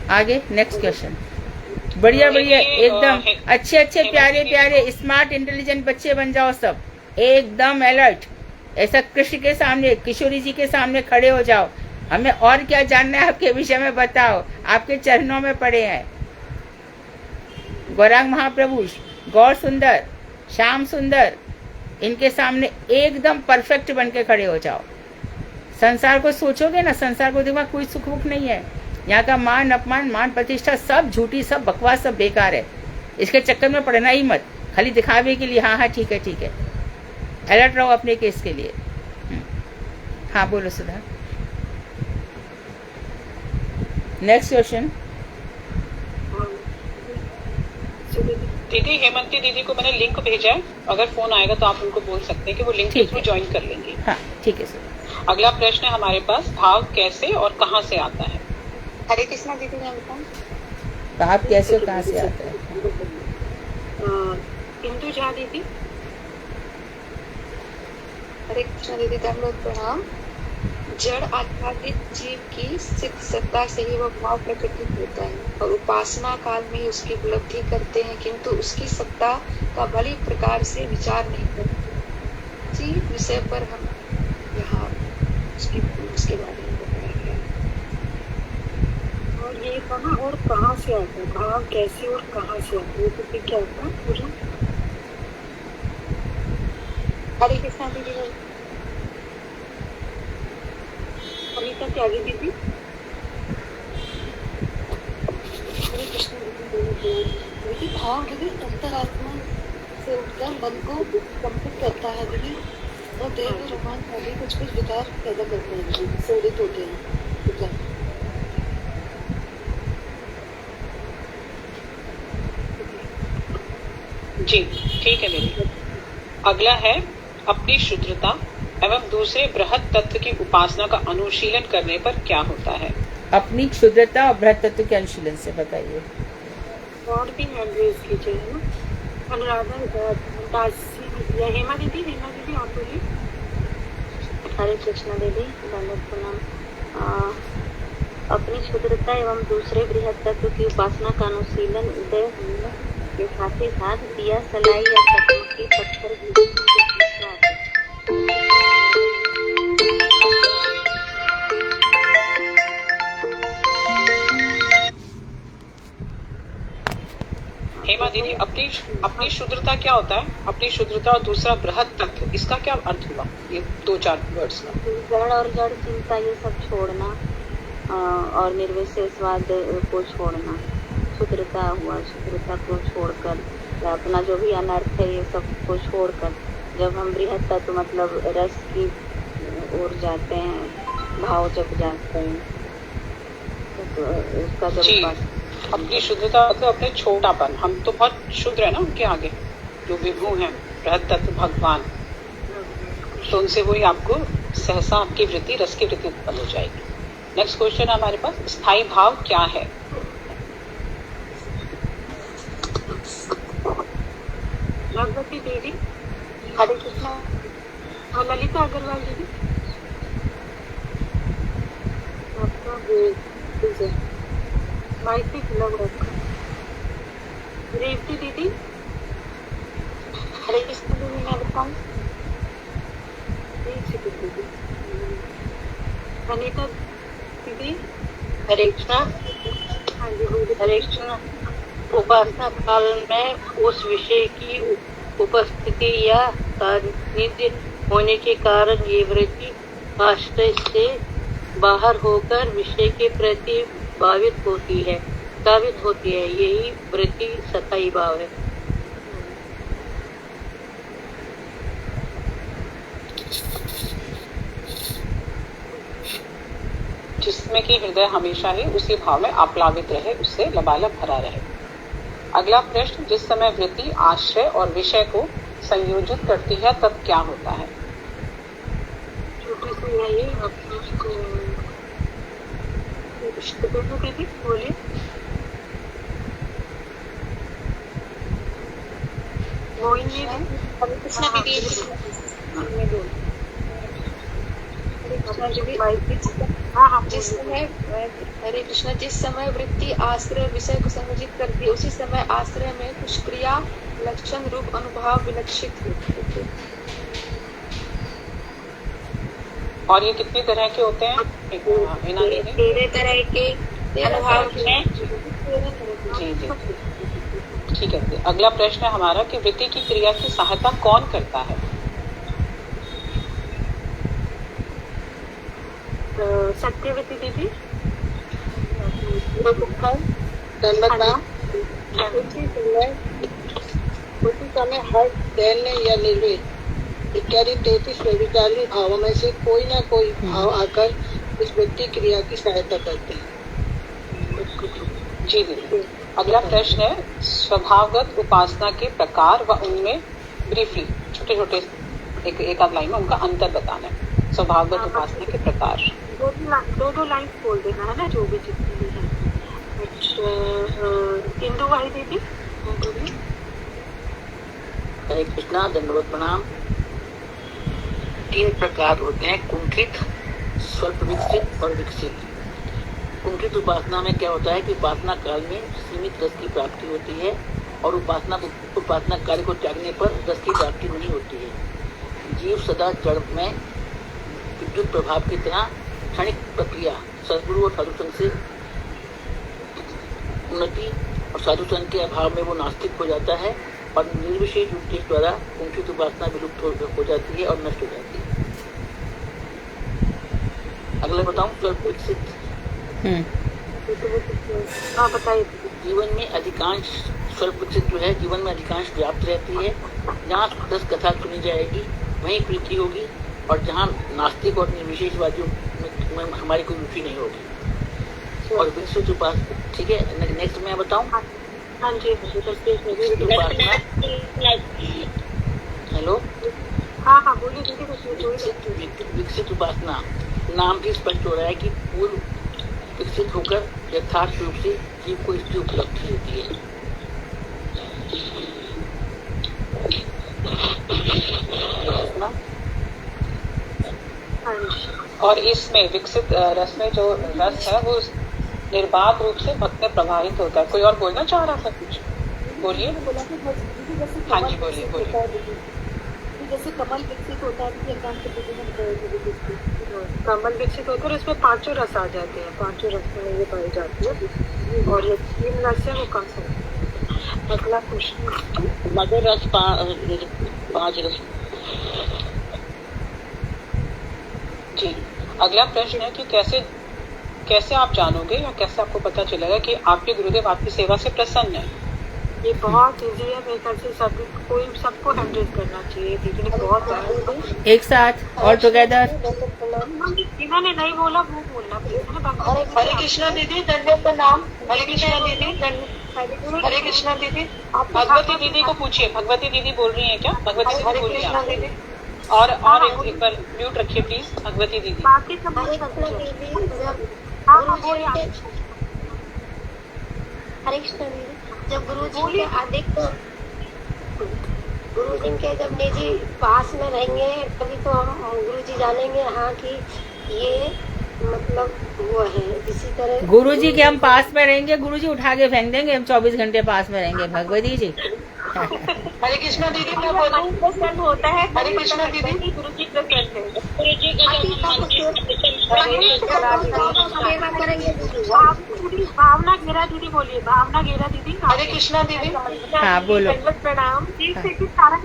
आगे नेक्स्ट क्वेश्चन। बढ़िया बढ़िया, एकदम अच्छे अच्छे प्यारे प्यारे स्मार्ट इंटेलिजेंट बच्चे बन जाओ सब, एकदम अलर्ट। ऐसा कृष्ण के सामने, किशोरी जी के सामने खड़े हो जाओ। हमें और क्या जानना है आपके विषय में बताओ, आपके चरणों में पड़े हैं। गौरांग महाप्रभु, गौर सुंदर, श्याम सुंदर, इनके सामने एकदम परफेक्ट बन के खड़े हो जाओ। संसार को सोचोगे ना, संसार को देखो कोई सुख वुख नहीं है। यहाँ का मान अपमान, मान प्रतिष्ठा सब झूठी, सब बकवास, सब बेकार है। इसके चक्कर में पड़ना ही मत, खाली दिखावे के लिए। हाँ हाँ ठीक है ठीक है, अलर्ट रहो अपने केस के लिए। हाँ बोलो सुधा। Next question. दीदी हेमंती दीदी को मैंने लिंक भेजा है, अगर फोन आएगा तो आप उनको बोल सकते हैं कि वो लिंक के थ्रू ज्वाइन कर लेंगे। हाँ ठीक है सर। अगला प्रश्न है हमारे पास, भाव कैसे और कहाँ से आता है? हरे कृष्णा दीदी ने बताया भाव कैसे और कहाँ से आता है? इंदु झा दीदी। हरे कृष्णा दीदी, दंडवत प्रणाम। जड़ आच्छादित जीव की सिद्ध सत्ता से ही वह भाव प्रकटित होता है और उपासना काल में उसकी उपलब्धि करते हैं, किंतु उसकी सत्ता का भली प्रकार से विचार नहीं करते। जी विषय पर हम यहाँ उसके बारे में बताया गया। और ये कहाँ और कहाँ से आता है, भाव कैसे और कहाँ से आता है, तो फिर क्या होता है पूरा? हरे कृष्णा दीदी, अनिता त्यागी दीदी। हरे कृष्णा दीदी, भाव दीदी अंतरात्मा से उठकर मन को कंपित करता है दीदी, और देह में रोमांच आदि कुछ कुछ विकार पैदा करते हैं दीदी, प्रेरित होते हैं। जी ठीक है दीदी। अगला है, अपनी शुद्धता एवं दूसरे बृहत तत्व की उपासना का अनुशीलन करने पर क्या होता है? अपनी क्षुद्रता और बृहत तत्व के अनुशीलन से बताइए। और भी हैंड रेज कीजिए ना। अनुराधा दासी या हेमा दीदी आप बोलिए। हरे कृष्णा दीदी, दंडवत प्रणाम। अपनी क्षुद्रता एवं दूसरे बृहत तत्व की उपासना का अनुशीलन उदय होने के साथ ही साथ दिया सलाई या चकमकी पत्थर हेमा दीदी, अपनी शुद्धता क्या होता है? अपनी शुद्धता और दूसरा बृहत तत्व, इसका क्या अर्थ हुआ? ये 2-4 वर्ड्स का। जड़ और जड़ चिंता ये सब छोड़ना और निर्विशेषवाद को छोड़ना, शुद्धता हुआ, शुद्धता को छोड़कर या अपना जो भी अनर्थ है ये सब को छोड़कर जब हम बृहत तत्व मतलब रस की ओर जाते हैं, भाव जब जाते हैं तो उसका जब अपनी शुद्धता मतलब अपने छोटापन, हम तो बहुत शुद्ध है ना उनके आगे, जो विभू हैं बृहत तत्व भगवान, तो उनसे वही आपको सहसा आपकी वृत्ति, रस की वृत्ति उत्पन्न हो जाएगी। नेक्स्ट क्वेश्चन हमारे पास, स्थायी भाव क्या है? भगवती देवी। हरे कृष्णा। और ललिता अग्रवाल दीदी। आपका माइक लग रखा। रेवती दीदी। हरे कृष्णा दीदी, मैं बताऊँ? दीदी। अनीता दीदी। हरे कृष्णा। हाँ जी बोलिए। हरे कृष्णा। उपासना काल में उस विषय की उपस्थिति या सानिध्य होने के कारण ये वृत्ति आश्रय से बाहर होकर विषय के प्रति भावित होती है, यही वृत्ति स्थायी भाव है। जिसमें कि हृदय हमेशा ही उसी भाव में आप्लावित रहे, उससे लबालब भरा रहे। अगला प्रश्न, जिस समय वृत्ति आश्रय और विषय को संयोजित करती है तब क्या होता है? छोटी सी है ये, आपको दीदी बोलिए। मोहिनी हरे कृष्णा दीदी। जिस समय हरे कृष्ण, जिस समय वृत्ति आश्रय विषय को संयोजित करती है, उसी समय आश्रय में कुछ क्रिया लक्षण रूप अनुभाव विलक्षित होते हैं। और ये कितनी तरह के होते हैं? 13 तरह के अनुभाव में। जी जी, ठीक है। अगला प्रश्न है हमारा कि वृत्ति की क्रिया की सहायता कौन करता है? सत्यवती दीदी। उसी समय हर्ष, दैन्य या निर्वेद इत्यादि 33 व्यभिचारी भावों में से कोई ना कोई भाव आकर इस वृत्ति क्रिया की सहायता करते हैं। जी जी। अगला प्रश्न है स्वभावगत उपासना के प्रकार व उनमें ब्रीफली छोटे छोटे एक आध लाइन में उनका अंतर बताना है। स्वभावगत उपासना के प्रकार दो लाइन बोल देना है ना, जो भी जितनी भी है। इंदु वाली दीदी। हरे कृष्णा, दंडवत प्रणाम। 3 प्रकार होते हैं, कुंठित, स्वल्प विकसित और विकसित। कुंठित उपासना में क्या होता है कि उपासना काल में सीमित रस की प्राप्ति होती है और उपासना कार्य को त्यागने पर रस की प्राप्ति नहीं होती है। जीव सदा जड़ में विद्युत प्रभाव की तरह क्षणिक प्रक्रिया सद्गुरु और साधु संघ से उन्नति और साधु संघ के अभाव में वो नास्तिक हो जाता है और निर्विशेष उद्देश्य द्वारा कुंठित उपासना विलुप्त हो जाती है और नष्ट हो जाती है। अगला बताऊं, स्वल्प विकसित। बताइए। जीवन में अधिकांश स्वल्प विकसित जो है, जीवन में अधिकांश व्याप्त रहती है। जहाँ 10 कथा सुनी जाएगी वहीं प्रीति होगी और जहाँ नास्तिक और निर्विशेषवादियों में हमारी कोई रुचि नहीं होगी। और विकसित उपासना, ठीक है। नेक्स्ट मैं बताऊं। हाँ जी। विकसित उपासना, हेलो, हाँ हाँ बोलिए दीदी। विकसित उपासना नाम भी स्पष्ट हो रहा है कि पूर्व विकसित होकर यथार्थ रूप से जीव को इसकी उपलब्धि होती है। और इसमें विकसित रस में जो रस है वो निर्बाध रूप से भक्त में प्रभावित होता है। कोई और बोलना चाह रहा था कुछ? बोलिए। हाँ जी, बोलिए। जैसे कमल विकसित होता है, कमल विकसित होता है और इसमें 5 रस आ जाते हैं, 5 रस में ये पाई जाती है और ये 3 रस है वो कम से। अगला क्वेश्चन, मधुर रस 5 रस। जी, अगला प्रश्न है कि कैसे आप जानोगे या कैसे आपको पता चलेगा कि आपके गुरुदेव आपकी सेवा से प्रसन्न है? ये बहुत इजी है, मेरे ख्याल से सबको हैंडल करना चाहिए, लेकिन बहुत एक साथ और टुगेदर। जिन्होंने नहीं बोला वो बोलना प्लीज। हरे कृष्णा दीदी, दंडवत प्रणाम। हरे कृष्णा दीदी, हरे कृष्णा दीदी। आप भगवती दीदी को पूछिए। भगवती दीदी बोल रही है क्या? भगवती दीदी हरे बोलिए कृष्णा आप। दीदी। और एक बार म्यूट रखिए प्लीज, भगवती दीदी। बाकी सब हरे कृष्ण दीदी। जब गुरु जी के आदेश गुरु जी के जब निजी पास में रहेंगे तभी तो हम गुरु जी जानेंगे हाँ कि ये मतलब वो है। इसी तरह गुरु जी के हम पास में रहेंगे, गुरु जी उठा के फेंक देंगे, हम 24 घंटे पास में रहेंगे। भगवती जी। हरे कृष्णा दीदी, मैं बोलूं? प्रसन्न होता है। हरे कृष्णा दीदी, गुरु जी प्रसन्न है। गुरु जी का सेवा करेंगे दीदी। भावना घेरा दीदी बोलिए। भावना घेरा दीदी। हरे कृष्णा दीदी। हाँ बोलो। प्रणाम। सारा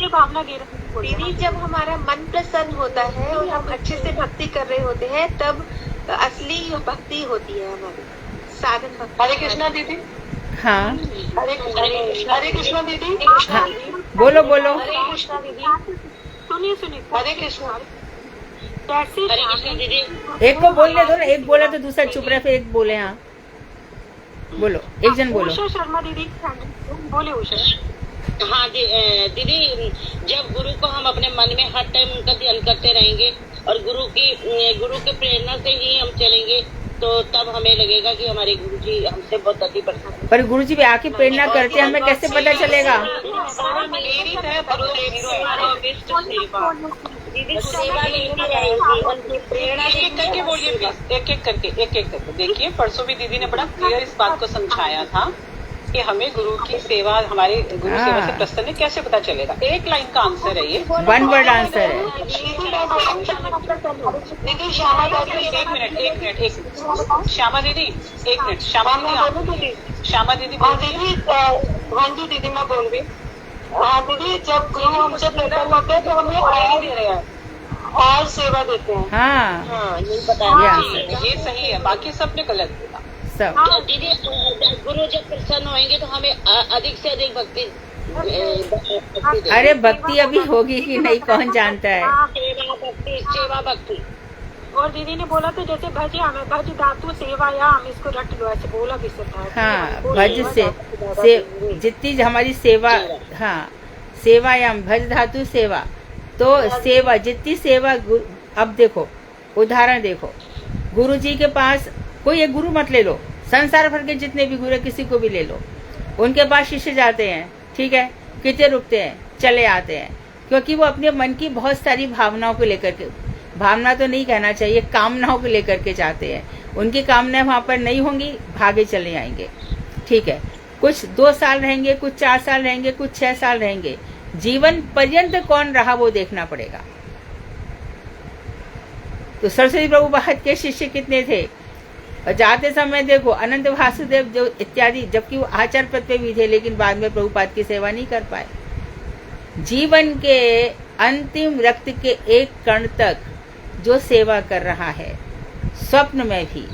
भावना घेरा दीदी, जब हमारा मन प्रसन्न होता है और हम अच्छे से भक्ति कर रहे होते हैं तब असली भक्ति होती है हमारी, साधन भक्ति। हरे कृष्णा दीदी। हाँ हरे कृष्णा दीदी। हाँ बोलो बोलो। हरे कृष्णा दीदी। सुनिए। हरे कृष्णा। कैसे हरे कृष्ण दीदी। एक को बोलने दो ना, एक बोला तो दूसरा चुप रहे, फिर एक बोले। हाँ बोलो, एक जन बोलो। उषा शर्मा दीदी बोले। उषा। हाँ दीदी, जब गुरु को हम अपने मन में हर टाइम उनका ध्यान करते रहेंगे और गुरु के प्रेरणा से ही हम चलेंगे तो तब हमें लगेगा कि हमारे गुरु जी हमसे बहुत अति प्रसन्न है। पर गुरु जी भी आके प्रेरणा करते हैं, हमें कैसे पता चलेगा? दीदी सेवा लेती रहेगी, उनकी प्रेरणा एक एक करके बोलिए प्लीज, एक एक करके देखिए। परसों भी दीदी ने बड़ा क्लियर इस बात को समझाया था कि हमें गुरु की सेवा, हमारे गुरु सेवा से प्रसन्न है, कैसे पता चलेगा। एक लाइन का आंसर है ये, वन वर्ड आंसर है। दीदी श्यामा दीदी एक मिनट श्यामा दीदी, एक मिनट श्यामा दीदी, श्यामा दीदी हाँ जी दीदी मैं बोल रही। हाँ दीदी, जब गुरु हमसे प्रसन्न होते हैं तो हमें और सेवा देते हैं। हाँ यही बताया। ये सही है, बाकी सबने गलत बोला सब। तो दीदी गुरु जब प्रसन्न होंगे तो हमें अधिक से अधिक भक्ति अरे भक्ति अभी होगी कि नहीं कौन जानता है। सेवा भक्ति। और दीदी ने बोला तो जैसे भज हमें भज धातु सेवायाम, इसको रट लो, ऐसे बोला भी सकता है। हाँ, भज से जितनी हमारी सेवा, हाँ सेवायाम, भज धातु सेवा, तो सेवा जितनी सेवा। अब देखो उदाहरण देखो, गुरु जी के पास कोई एक गुरु मत ले लो, संसार भर के जितने भी गुरु किसी को भी ले लो, उनके पास शिष्य जाते हैं, ठीक है, कितने रुकते हैं, चले आते हैं, क्योंकि वो अपने मन की बहुत सारी भावनाओं को लेकर के, भावना तो नहीं कहना चाहिए, कामनाओं को लेकर के जाते हैं। उनकी कामनाएं वहां पर नहीं होंगी, भागे चले आएंगे, ठीक है। कुछ 2 साल रहेंगे, कुछ 4 साल रहेंगे, कुछ 6 साल रहेंगे, जीवन पर्यंत कौन रहा वो देखना पड़ेगा। तो सरस्वती प्रभुपाद के शिष्य कितने थे, और जाते समय देखो अनंत वासुदेव जो इत्यादि, जबकि वो आचार्य पद पे भी थे, लेकिन बाद में प्रभुपाद की सेवा नहीं कर पाए। जीवन के अंतिम रक्त के एक कण तक जो सेवा कर रहा है, स्वप्न में भी,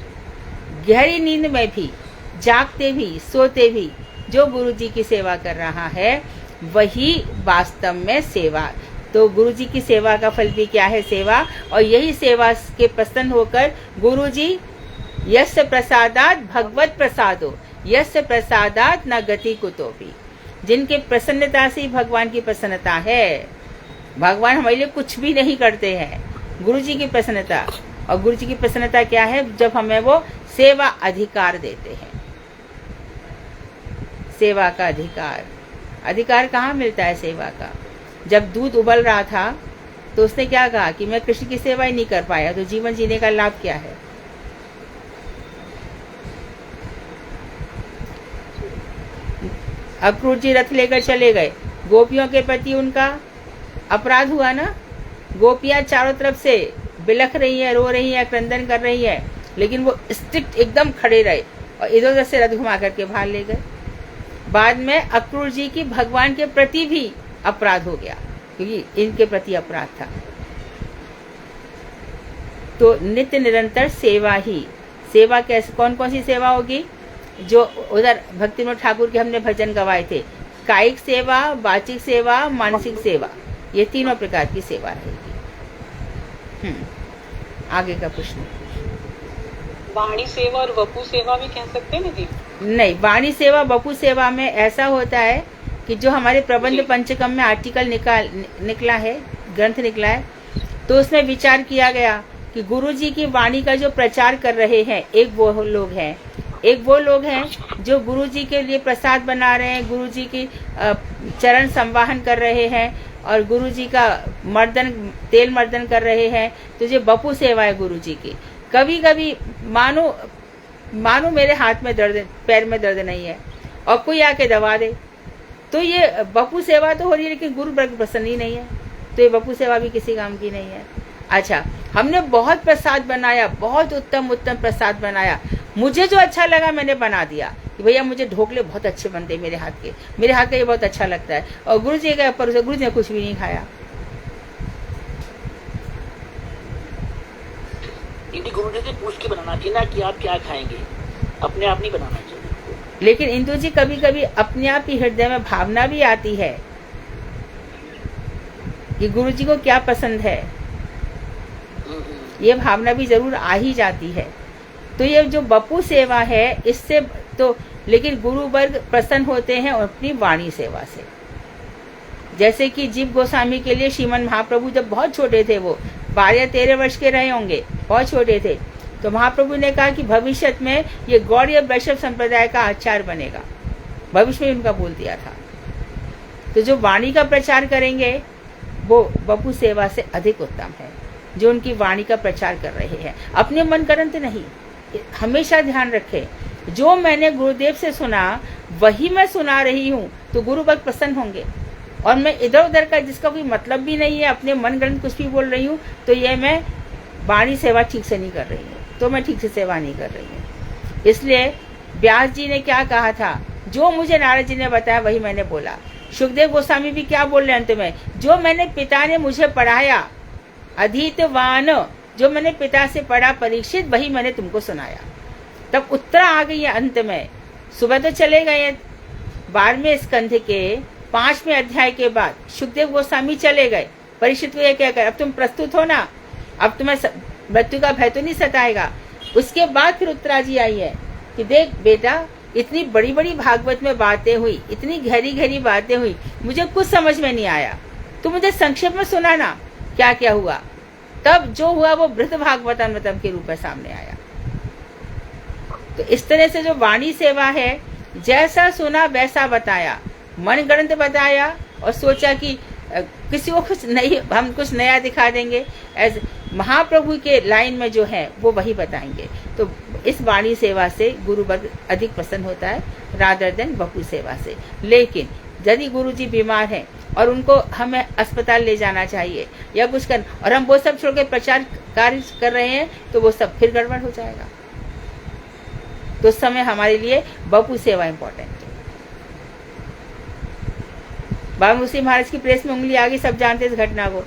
गहरी नींद में भी, जागते भी, सोते भी, जो गुरु जी की सेवा कर रहा है, वही वास्तव में सेवा। तो गुरु जी की सेवा का फल भी क्या है, सेवा। और यही सेवा के प्रसन्न होकर गुरु जी, यस्य प्रसादात भगवत प्रसादो, यस्य प्रसादात न गति कुतोपि, जिनके प्रसन्नता से भगवान की प्रसन्नता है। भगवान हमारे लिए कुछ भी नहीं करते हैं, गुरु जी की प्रसन्नता। और गुरु जी की प्रसन्नता क्या है, जब हमें वो सेवा अधिकार देते हैं। सेवा का अधिकार, अधिकार कहाँ मिलता है सेवा का। जब दूध उबल रहा था तो उसने क्या कहा कि मैं कृष्ण की सेवा ही नहीं कर पाया, तो जीवन जीने का लाभ क्या है। अक्रूर जी रथ लेकर चले गए, गोपियों के प्रति उनका अपराध हुआ ना। गोपियां चारों तरफ से बिलख रही हैं, रो रही हैं, क्रंदन कर रही हैं, लेकिन वो स्ट्रिक्ट एकदम खड़े रहे और इधर उधर से रथ घुमा करके बाहर ले गए। बाद में अक्रूर जी की भगवान के प्रति भी अपराध हो गया, क्योंकि इनके प्रति अपराध था। तो नित्य निरंतर सेवा ही, सेवा कैसे, कौन कौन सी सेवा होगी, जो उधर भक्ति विनोद ठाकुर के हमने भजन गवाए थे, कायिक सेवा, वाचिक सेवा, मानसिक सेवा, ये तीनों प्रकार की सेवा रहेगी। आगे का प्रश्न। वाणी सेवा और वपु सेवा भी कह सकते हैं ना जी? नहीं, वाणी सेवा वपु सेवा में ऐसा होता है कि जो हमारे प्रबंध पंचकम में आर्टिकल निकला है, ग्रंथ निकला है, तो उसमें विचार किया गया कि गुरु जी की वाणी का जो प्रचार कर रहे हैं, एक वो लोग हैं जो गुरु जी के लिए प्रसाद बना रहे हैं, गुरु जी की चरण संवाहन कर रहे हैं और गुरु जी का तेल मर्दन कर रहे हैं। तो ये वपु सेवा है गुरु जी की। कभी कभी मानो मेरे हाथ में दर्द, पैर में दर्द नहीं है और कोई आके दबा दे, तो ये वपु सेवा तो हो रही है, लेकिन गुरु प्रसन्न ही नहीं है, तो ये वपु सेवा भी किसी काम की नहीं है। अच्छा, हमने बहुत प्रसाद बनाया, बहुत उत्तम प्रसाद बनाया, मुझे जो अच्छा लगा मैंने बना दिया कि भैया मुझे ढोकले बहुत अच्छे बनते हैं, मेरे हाथ का ये बहुत अच्छा लगता है, और गुरु जी का पर गुरु जी ने कुछ भी नहीं खाया। यदि गुरु जी से पूछ के बनाना चाहिए ना कि आप क्या खाएंगे, अपने आप नहीं बनाना चाहिए। लेकिन इंदु जी कभी कभी अपने आप ही हृदय में भावना भी आती है कि गुरु जी को क्या पसंद है, ये भावना भी जरूर आ ही जाती है। तो ये जो वपु सेवा है, इससे तो, लेकिन गुरु वर्ग प्रसन्न होते हैं अपनी वाणी सेवा से। जैसे कि जीव गोस्वामी के लिए श्रीमन महाप्रभु जब बहुत छोटे थे, वो 12-13 वर्ष के रहे होंगे, बहुत छोटे थे, तो महाप्रभु ने कहा कि भविष्य में ये गौड़ीय वैष्णव संप्रदाय का आचार्य बनेगा, भविष्य में उनका बोल दिया था। तो जो वाणी का प्रचार करेंगे वो बपू सेवा से अधिक उत्तम है, जो उनकी वाणी का प्रचार कर रहे हैं। अपने मन करंत नहीं, हमेशा ध्यान रखें, जो मैंने गुरुदेव से सुना वही मैं सुना रही हूँ, तो गुरु भक्त प्रसन्न होंगे। और मैं इधर उधर का जिसका कोई मतलब भी नहीं है, अपने मन गणित कुछ भी बोल रही हूँ, तो ये मैं वाणी सेवा ठीक से नहीं कर रही हूँ, तो मैं ठीक से सेवा नहीं कर रही हूँ। इसलिए व्यास जी ने क्या कहा था, जो मुझे नारद जी ने बताया वही मैंने बोला। सुखदेव गोस्वामी भी क्या बोल रहे हैं अंत में, जो मैंने पिता ने मुझे पढ़ाया, अधीतवान, जो मैंने पिता से पढ़ा परीक्षित, वही मैंने तुमको सुनाया। तब उत्तरा आ गई है अंत में। सुबह तो चले गए 12वें स्कंध के 5वें अध्याय के बाद सुखदेव गोस्वामी चले गए। परीक्षित को ये क्या कर, अब तुम प्रस्तुत हो ना, अब तुम्हें मृत्यु का भय तो नहीं सताएगा। उसके बाद फिर उत्तरा जी आई है कि देख बेटा, इतनी बड़ी बड़ी भागवत में बातें हुई, इतनी गहरी गहरी बातें हुई, मुझे कुछ समझ में नहीं आया, तो मुझे संक्षेप में सुनाना क्या क्या हुआ। तब जो हुआ वो वृद्ध भागवतामृतम के रूप में सामने आया। तो इस तरह से जो वाणी सेवा है, जैसा सुना वैसा बताया, मन गणित बताया, और सोचा कि किसी को कुछ नहीं, हम कुछ नया दिखा देंगे, एज महाप्रभु के लाइन में जो है वो वही बताएंगे। तो इस वाणी सेवा से गुरु वर्ग अधिक प्रसन्न होता है रादर देन बपू सेवा से। लेकिन यदि गुरु जी बीमार हैं और उनको हमें अस्पताल ले जाना चाहिए या कुछ कर, और हम वो सब छोड़ के प्रचार कार्य कर रहे हैं, तो वो सब फिर गड़बड़ हो जाएगा। तो उस समय हमारे लिए बपू सेवा इम्पोर्टेंट है। बाबा मुस्लिम महाराज की प्रेस में उंगली आ गई, सब जानते इस घटना को।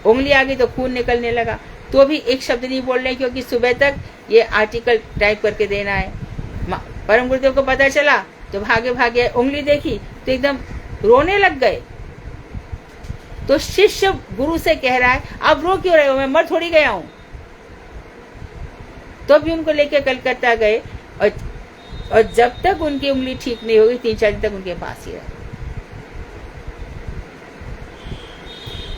उंगली आ गई तो खून निकलने लगा, तो भी एक शब्द नहीं बोल रहे, क्योंकि सुबह तक ये आर्टिकल टाइप करके देना है। परम गुरुदेव को पता चला तो भागे भागे उंगली देखी तो एकदम रोने लग गए। तो शिष्य गुरु से कह रहा है, आप रो क्यों रहे हो, मैं मर थोड़ी गया हूं। तो भी उनको लेके कलकत्ता गए, और जब तक उनकी उंगली ठीक नहीं होगी 3-4 दिन तक उनके पास ही रहे।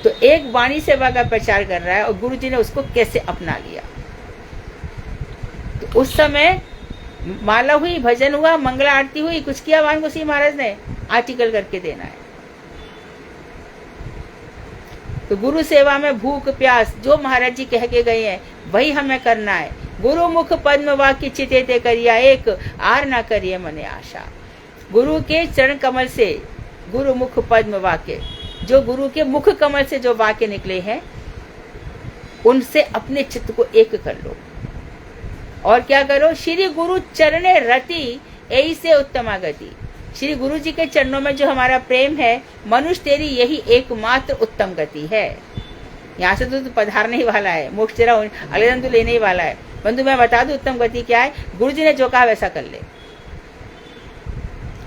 तो एक वाणी सेवा का प्रचार कर रहा है और गुरु जी ने उसको कैसे अपना लिया। तो उस समय माला हुई, भजन हुआ, मंगला आरती हुई, कुछ किया वान गोसाई महाराज ने, आर्टिकल करके देना है। तो गुरु सेवा में भूख प्यास जो महाराज जी कह के गए हैं वही हमें करना है। गुरु मुख पद्म वाक्य चिते करिया एक, आर ना करिए मने आशा। गुरु के चरण कमल से, गुरु मुख पद्म वाक्य, जो गुरु के मुख कमल से जो वाक्य निकले हैं, उनसे अपने चित्त को एक कर लो। और क्या करो, श्री गुरु चरणे रति यही से उत्तमा गति। श्री गुरु जी के चरणों में जो हमारा प्रेम है, मनुष्य तेरी यही एकमात्र उत्तम गति है। यहाँ से तो पधारने ही वाला है, मोक्ष तेरा अगले दिन तो लेने ही वाला है। बंधु मैं बता दूं उत्तम गति क्या है, गुरु जी ने जो कहा वैसा कर ले।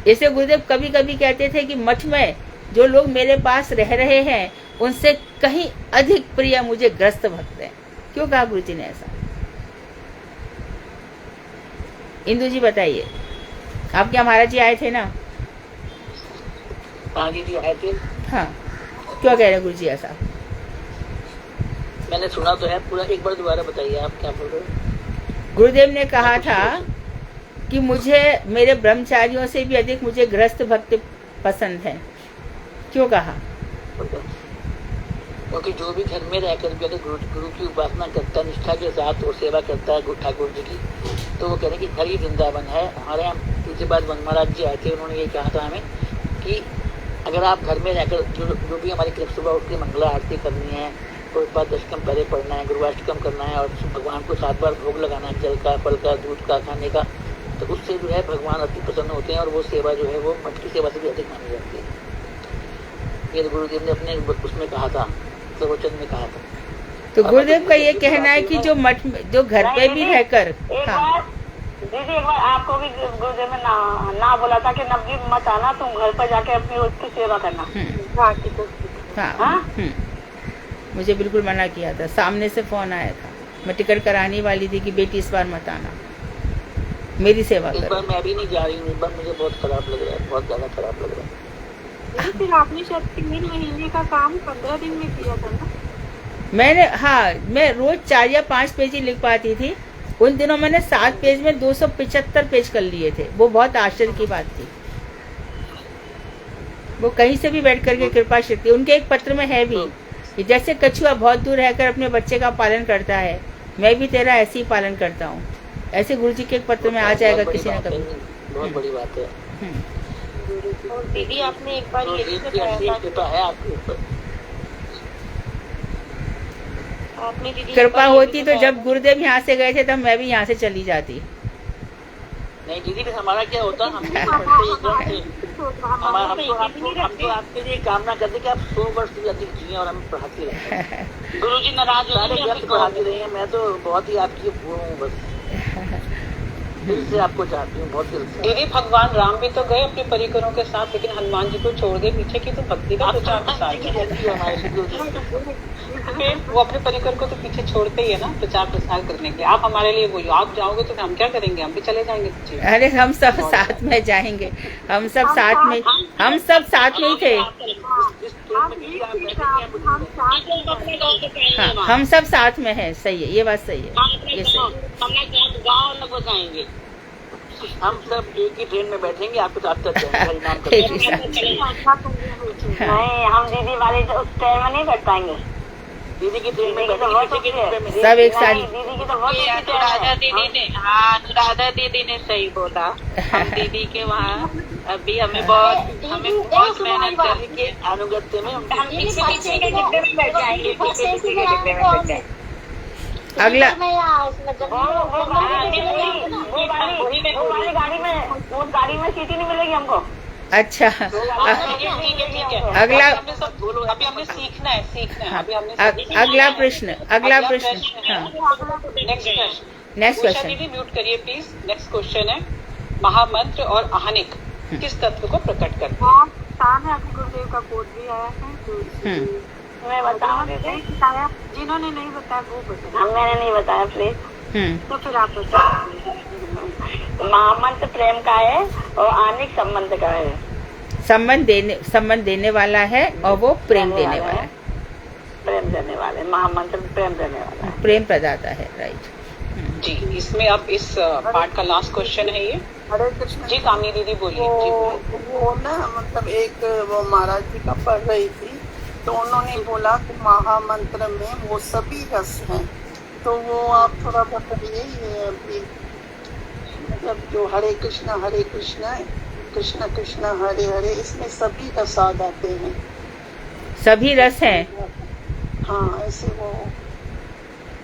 इसे गुरुदेव कभी कभी कहते थे कि मठ में जो लोग मेरे पास रह रहे हैं उनसे कहीं अधिक प्रिय मुझे ग्रस्त भक्त हैं। क्यों कहा गुरु जी ने ऐसा? इंदु जी बताइए, आपके यहाँ महाराज जी आए थे ना? हाँ जी आए थे। हाँ, क्यों कह रहे गुरु जी ऐसा? मैंने सुना तो है पूरा, एक बार दोबारा बताइए आप क्या बोल रहे हो। गुरुदेव ने कहा था कि मुझे मेरे ब्रह्मचारियों से भी अधिक मुझे गृहस्थ भक्त पसंद है। क्यों कहा? क्योंकि जो भी घर में रहकर भी अगर गुरु की उपासना करता है निष्ठा के साथ और सेवा करता है ठाकुर जी की, तो वो कह रहे हैं कि घर ही वृंदावन है। हमारे यहाँ पीछे बाद महाराज जी आए थे, उन्होंने ये कहा था हमें कि अगर आप घर में रहकर जो भी हमारी तरफ सुबह उठ के मंगला आरती करनी है, कोई बात दशकम पहले पढ़ना है, गुरुवाष्टकम करना है, और भगवान को 7 बार भोग लगाना है, जल का, फल का, दूध का, खाने का, तो उससे जो है भगवान अति प्रसन्न होते हैं। और वो सेवा जो है वो मठ की सेवा से भी अधिक मानी जाती है। ये गुरुदेव ने अपने उसमें कहा था, प्रवचन में कहा था। तो गुरुदेव का ये कहना है कि जो मठ में, जो घर पे भी रहकर, दीदी एक बार आपको भी गुरुदेव ने ना बोला था कि नवदीप मत आना, तुम घर पर जाके अपनी उसकी सेवा करना। हाँ, मुझे बिल्कुल मना किया था। सामने से फोन आया था, मैं टिकट कराने वाली थी कि बेटी इस बार मत आना, मेरी सेवा कर। इस बार मैं भी नहीं जा रही हूँ, इस बार मुझे बहुत खराब लग रहा है, बहुत ज्यादा खराब लग रहा है। फिर आपने शायद 3 महीने का काम 15 दिन में किया था ना? मैंने, हाँ, मैं रोज 4 या 5 पेज ही लिख पाती थी। उन दिनों मैंने 7 पेज में 275 पेज कर लिए थे। वो बहुत आश्चर्य की बात थी। वो कहीं से भी बैठ करके कृपा शक्ति, उनके एक पत्र में है भी कि जैसे कछुआ बहुत दूर रहकर अपने बच्चे का पालन करता है, मैं भी तेरा ऐसे ही पालन करता हूँ। ऐसे गुरु जी के एक पत्र में आ जाएगा किसी न कभी। बहुत बड़ी बात है। और दीदी आपने एक बार ये भी बताया था, है आपके ऊपर। आपने दीदी एक कृपा बार ये भी होती तो बताया जब गुरुदेव यहाँ से गए थे तब मैं भी यहाँ से चली जाती। नहीं दीदी, फिर हमारा क्या होता, हम तो आपके लिए कामना करते कि आप 100 वर्ष से अधिक जिए और हमें पढ़ाते रहें। गुरु जी नाराज हो सारे व्यक्त पढ़ाते रहे हैं। मैं तो बहुत ही आपकी हूँ, बस दिल से आपको चाहती हूँ, बहुत दिल से। दीदी भगवान राम भी तो गए अपने परिकरों के साथ, लेकिन हनुमान जी को छोड़ गए पीछे की, तो भक्ति का प्रचार प्रसार वो अपने परिकर को तो पीछे छोड़ते ही है ना प्रचार प्रसार करने के लिए। आप हमारे लिए बोलिए, आप जाओगे तो हम क्या करेंगे, हम भी चले जाएंगे पीछे। अरे हम सब साथ में जाएंगे, हम सब साथ में ही थे। हाँ, हम सब साथ में हैं। सही है, ये बात सही है, ये सही है। गाँव न बसाएंगे, हम सब एक ही ट्रेन में बैठेंगे, आपके साथ जाएंगे। नहीं, हम दीदी वाले उस ट्रेन में नहीं बैठ पाएंगे। दीदी की ट्रेन में बैठेंगे सब एक साथ। दीदी की तो बहुत अनुराधा दीदी ने, हाँ अनुराधा दीदी ने सही बोला। हम दीदी के वहाँ अभी हमें बहुत मेहनत करके अनुगत्य में हम पीछे के डिब्बे में बैठ जाएंगे, पीछे के डिब्बे में बैठ जाएंगे। अगला वो गाड़ी में सीट ही नहीं मिलेगी हमको। अच्छा, अगला अभी हमने सीखना है अभी हमने अगला प्रश्न हाँ, नेक्स्ट क्वेश्चन। दीदी म्यूट करिए प्लीज। नेक्स्ट क्वेश्चन है, महामंत्र और आहनिक किस तत्व को प्रकट करते हैं? सामने आपके गुरुदेव का कोड भी आया है, मैं बताऊँ दीदी? जिन्होंने नहीं बताया वो बताया। मैंने नहीं बताया, प्लीज। तो फिर आप बताओ। महामंत्र प्रेम का है और आनिक संबंध का है। संबंध देने वाला है और वो प्रेम देने वाला है। प्रेम देने वाले, महामंत्र प्रेम देने वाला है, प्रेम प्रदाता है। राइट जी। इसमें अब इस पार्ट का लास्ट क्वेश्चन है ये। हरे कृष्ण जी कामनी दीदी बोलिए। वो ना मतलब एक वो महाराज जी का पढ़ रही थी, तो उन्होंने बोला कि महामंत्र में वो सभी रस हैं, तो वो आप थोड़ा बताइए। ये अभी मतलब जो हरे कृष्ण कृष्ण कृष्ण हरे हरे, इसमें सभी रस आ जाते हैं। सभी रस हैं। हाँ, ऐसे वो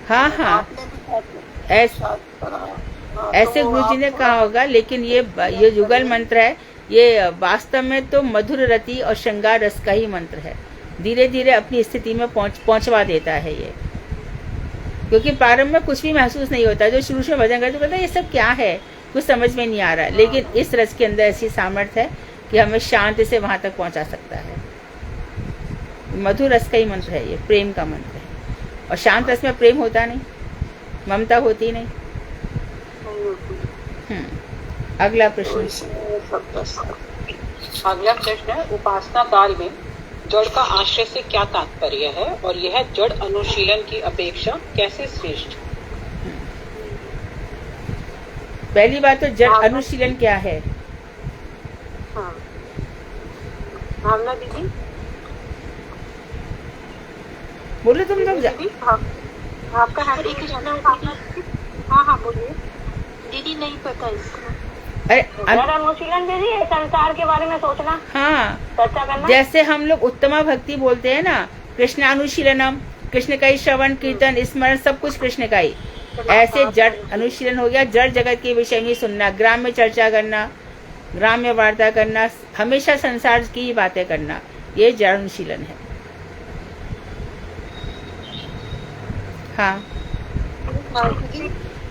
हाँ आपने भी ऐसे गुरु जी ने कहा होगा, लेकिन ये युगल मंत्र है, ये वास्तव में तो मधुर रति और श्रृंगार रस का ही मंत्र है। धीरे धीरे अपनी स्थिति में पहुंचवा देता है ये, क्योंकि प्रारंभ में कुछ भी महसूस नहीं होता। जो शुरू से भजन करते कहते ये सब क्या है, कुछ समझ में नहीं आ रहा, लेकिन इस रस के अंदर ऐसी सामर्थ्य है कि हमें शांति से वहां तक पहुंचा सकता है। मधुर रस का ही मंत्र है ये, प्रेम का मंत्र है। और शांत रस में प्रेम होता नहीं, ममता होती नहीं। अगला प्रश्न। अगला प्रश्न है, उपासना काल में जड़ का आश्रय से क्या तात्पर्य है और यह जड़ अनुशीलन की अपेक्षा कैसे श्रेष्ठ? पहली बात तो जड़ अनुशीलन क्या है? भावना दीदी बोलो तुम लोग। आपका हरे कृष्ण। हाँ बोलिए दीदी। नहीं पता इसको। अनुशीलन दीदी संसार के बारे में सोचना, हाँ, चर्चा करना। जैसे हम लोग उत्तमा भक्ति बोलते हैं ना, कृष्णानुशीलनम, कृष्ण का ही श्रवण कीर्तन स्मरण सब कुछ कृष्ण का ही। ऐसे जड़ अनुशीलन हो गया, जड़ जगत के विषय में सुनना, ग्राम में चर्चा करना, ग्राम में वार्ता करना, हमेशा संसार की ही बातें करना, ये जड़ अनुशीलन है। हाँ।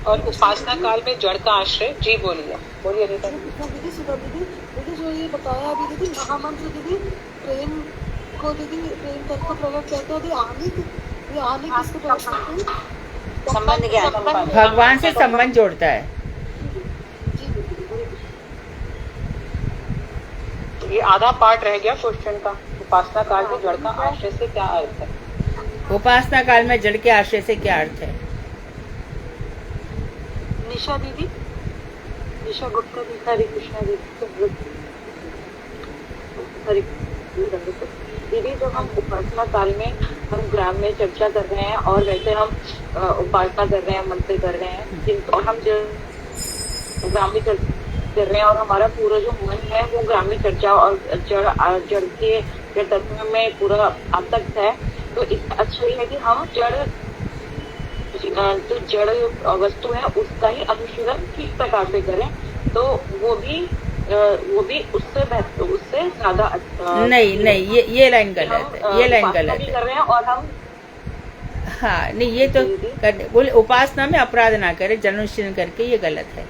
और उपासना काल में जड़ का आश्रय। जी बोलिए रीता दीदी। दीदी जो ये बताया अभी दीदी, महामंत्र दीदी प्रेम को दीदी प्रेम तत्व को प्रकट करते हैं। ये आने किसको प्रकट करते हैं? संबंध क्या है? भगवान से संबंध जोड़ता है। ये आधा पार्ट रह गया क्वेश्चन का। उपासना काल में जड़ का आश्रय से क्या अर्थ है? उपासना काल में जड़ के आश्रय से क्या अर्थ है? निशा दीदी, निशा गुप्ता दीदी। हरे कृष्णा दीदी। हरे दीदी जब हम उपासना काल में हम ग्राम में चर्चा कर रहे हैं और वैसे हम उपासना कर रहे हैं, मंत्र कर रहे हैं, जिनको हम ग्राम में चर्चा कर रहे हैं और हमारा पूरा जो मन है वो ग्राम्य चर्चा और जड़ के तत्व में पूरा आसक्त है, तो इससे अच्छा ही है कि हम जो जड़ वस्तु है उसका ही अनुशीलन किस प्रकार से करें, तो वो भी उससे बेहतर, उससे ज्यादा अच्छा। नहीं, ये लाइन गलत है, ये लाइन गलत है। कर रहे हैं और हम हाँ नहीं, ये तो बोले उपासना में अपराध ना करे, जन्मोत्सव करके, ये गलत है।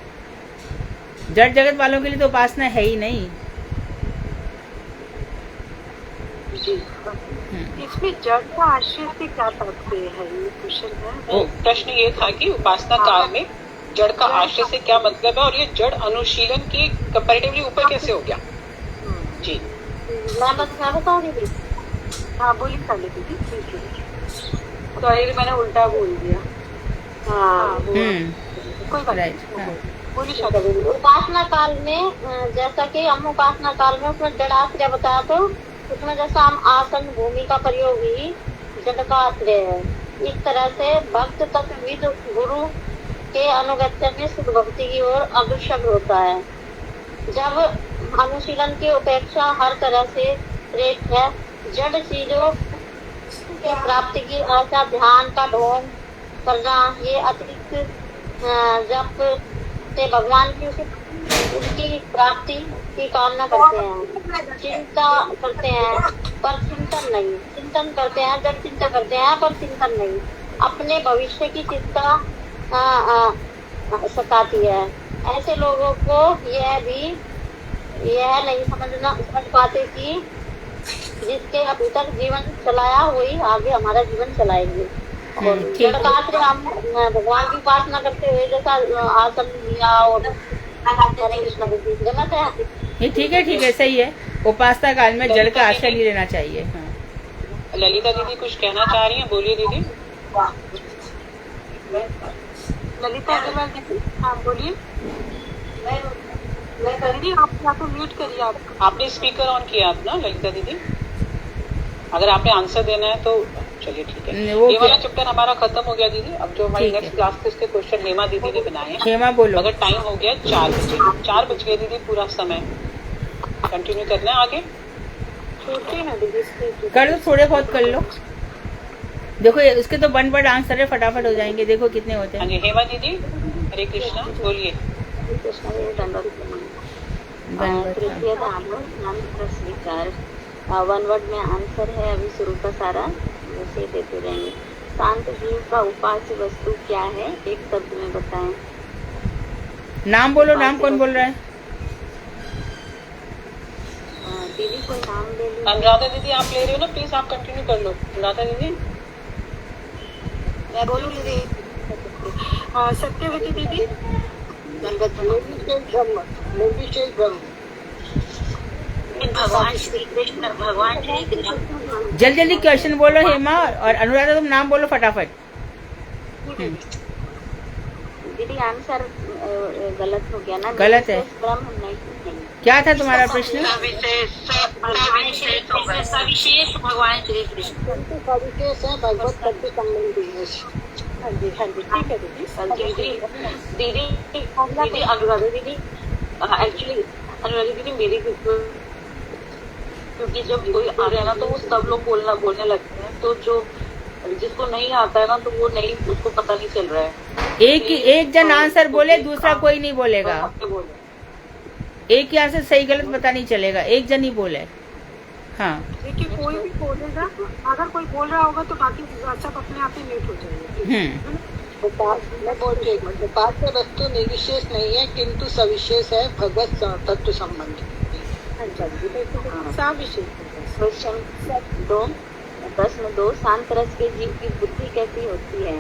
जड़ जगत वालों के लिए तो उपासना है ही नहीं। इसमें जड़ का आश्रय से क्या तात्पर्य है, ये क्वेश्चन है। तो प्रश्न ये था कि उपासना काल में जड़ का आश्रय से क्या मतलब है, और ये जड़ अनुशीलन की कंपैरेटिवली ऊपर कैसे हो गया? जी मैं बताऊँ दीदी? हाँ बोलिए पहले दीदी। सॉरी मैंने उल्टा बोल दिया। हाँ कोई बात नहीं, बोलिए। उपासना काल में जैसा कि हम उपासना काल में उसमें जड़ आश्रय बताया, तो उसमें जैसा हम आसन भूमि का प्रयोग ही जड़ का आश्रय है। इस तरह से भक्त तत्वविद गुरु के अनुगत्य में शुद्ध भक्ति की ओर अग्रसर होता है। जब अनुशीलन की उपेक्षा हर तरह से प्रेत है, जड़ चीजों की प्राप्ति की आशा, ध्यान का ढोंग करना, ये अतिरिक्त जब से भगवान की उनकी प्राप्ति की कामना करते हैं, चिंता करते हैं पर चिंतन नहीं, चिंतन करते हैं जब चिंता करते हैं पर चिंतन नहीं, अपने भविष्य की चिंता सताती है। ऐसे लोगों को यह नहीं समझ पाते कि जिसके अभी तक जीवन चलाया वही आगे हमारा जीवन चलाएंगे। और जड़ का आश्रय हम भगवान की उपासना करते हुए जैसा आसन लिया और हरे कृष्ण गलत है। ये ठीक है, सही है। उपासना काल में जड़ का आश्रय नहीं लेना चाहिए। हाँ। ललिता दीदी कुछ कहना चाह रही हैं, बोलिए दीदी। ललिता अग्रवाल दीदी, हाँ बोलिए। दीदी आप या तो म्यूट करिए। आपने स्पीकर ऑन किया अपना ललिता दीदी, अगर आपने आंसर देना है तो चलिए ठीक है। ये वाला चैप्टर हमारा खत्म हो गया दीदी। अब जो हमारी नेक्स्ट क्लास के उसके क्वेश्चन हेमा दीदी ने बनाए हैं। हेमा बोलो। अगर टाइम हो गया 4 बजे, 4 बज गए दीदी, पूरा समय कंटिन्यू करना है आगे। कर लो, थोड़े बहुत कर लो। देखो उसके तो 1 वर्ड आंसर है, फटाफट हो जाएंगे। देखो कितने होते हैं। हाँ जी हेमा दीदी, हरे कृष्णा, बोलिए। तृतीय धाम स्वीकार 1 वर्ड में आंसर है अभी शुरू का सारा, वैसे देते रहेंगे। शांत जीव का उपास्य वस्तु क्या है, एक शब्द में बताएं। नाम बोलो, नाम कौन बोल रहा है? दीदी कोई नाम ले लीजिए। अनुराधा दीदी आप ले रहे हो ना, प्लीज आप कंटिन्यू कर लो। अनुराधा दीदी मैं बोलूँ दीदी? सत्यवती दीदी। भगवान श्री कृष्ण, भगवान श्री कृष्ण। जल्दी क्वेश्चन बोलो हेमा, और अनुराधा तुम नाम बोलो फटाफट। दीदी आंसर गलत हो गया ना? गलत है। ब्रह्म नहीं। क्या था तुम्हारा प्रश्न? सविशेष भगवान श्री कृष्ण। सविशेष है, भगवत तत्व संबंधी है। हाँ जी ठीक है दीदी। दीदी अनुराधा दीदी, एक्चुअली अनुराधा दीदी मेरी, क्योंकि जब कोई आ रहा है ना तो वो सब लोग बोलने लगते हैं, तो जो जिसको नहीं आता है ना तो वो नहीं, उसको पता नहीं चल रहा है। एक जन आंसर बोले, दूसरा कोई नहीं बोलेगा। एक ही आंसर सही गलत पता नहीं चलेगा, एक जन ही बोले। हाँ देखिए कोई भी बोलेगा, अगर कोई बोल रहा होगा तो बाकी सब अपने आप ही म्यूट हो जाएंगे। उपास्य वस्तु निर्विशेष नहीं है किंतु सविशेष है, भगवत तत्व संबंधी। क्वेश्चन 2, प्रश्न 2, शांत रस के जीव की बुद्धि कैसी होती है?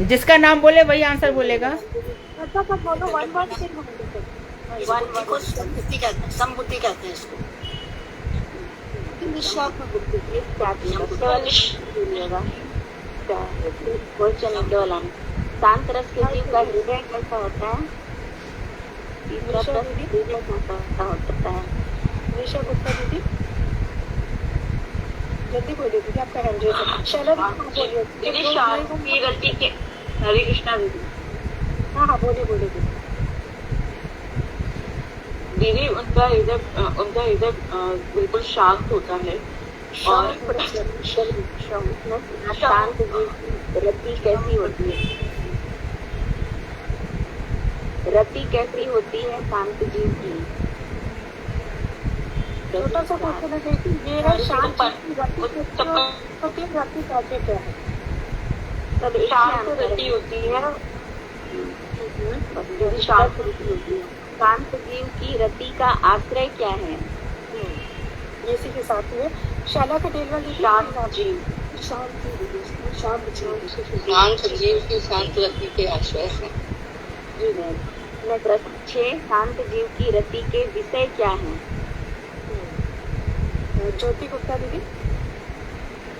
जिसका नाम बोले वही आंसर बोलेगा। बोलो 1 वर्ड से। संबुद्धि कहते हैं इसको। क्वेश्चन केवल शांत रस के जीव का हृदय कैसा होता है? तीसरा प्रश्न होता है। निशा गुप्ता दीदी जल्दी बोलिए दीदी, आपका हैंड रेज है। शैला बोलिए दीदी शांत की रति के, हरे कृष्णा दीदी। हाँ बोलिए दीदी। दीदी उनका इधर बिल्कुल शांत होता है और शांत जी रति कैसी होती है? रति कैसी होती है शांत जीव की? छोटा सा क्वेश्चन है कि ये है शांत रति कैसे क्या है? तब शांत रति होती है, शांत रति होती है। शांत जीव की रति का आश्रय क्या है? ये इसी के साथ में शाला का डेलवा शांत जीव, शांत जीव की शांत रति के आश्रय है। जी मैम। प्रश्न 6, शांत जीव की रति के विषय क्या है? ज्योति गुप्ता दीदी।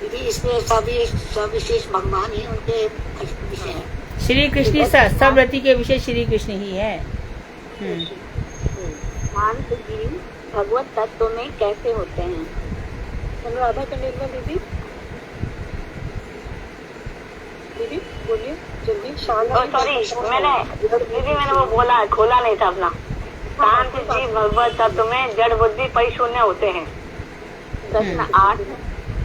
दीदी इसमें सविशेष भगवान ही उनके विषय है। श्री कृष्ण सब रति के विषय श्री कृष्ण ही है। शांत जीव भगवत तत्व में कैसे होते हैं? अनुराधा कंडेलवा दीदी बोलिए जल्दी। सॉरी मैंने वो बोला खोला नहीं था अपना। शांत जीव भगवत तत्व में जड़ बुद्धि परिशून्य होते हैं। प्रश्न 8,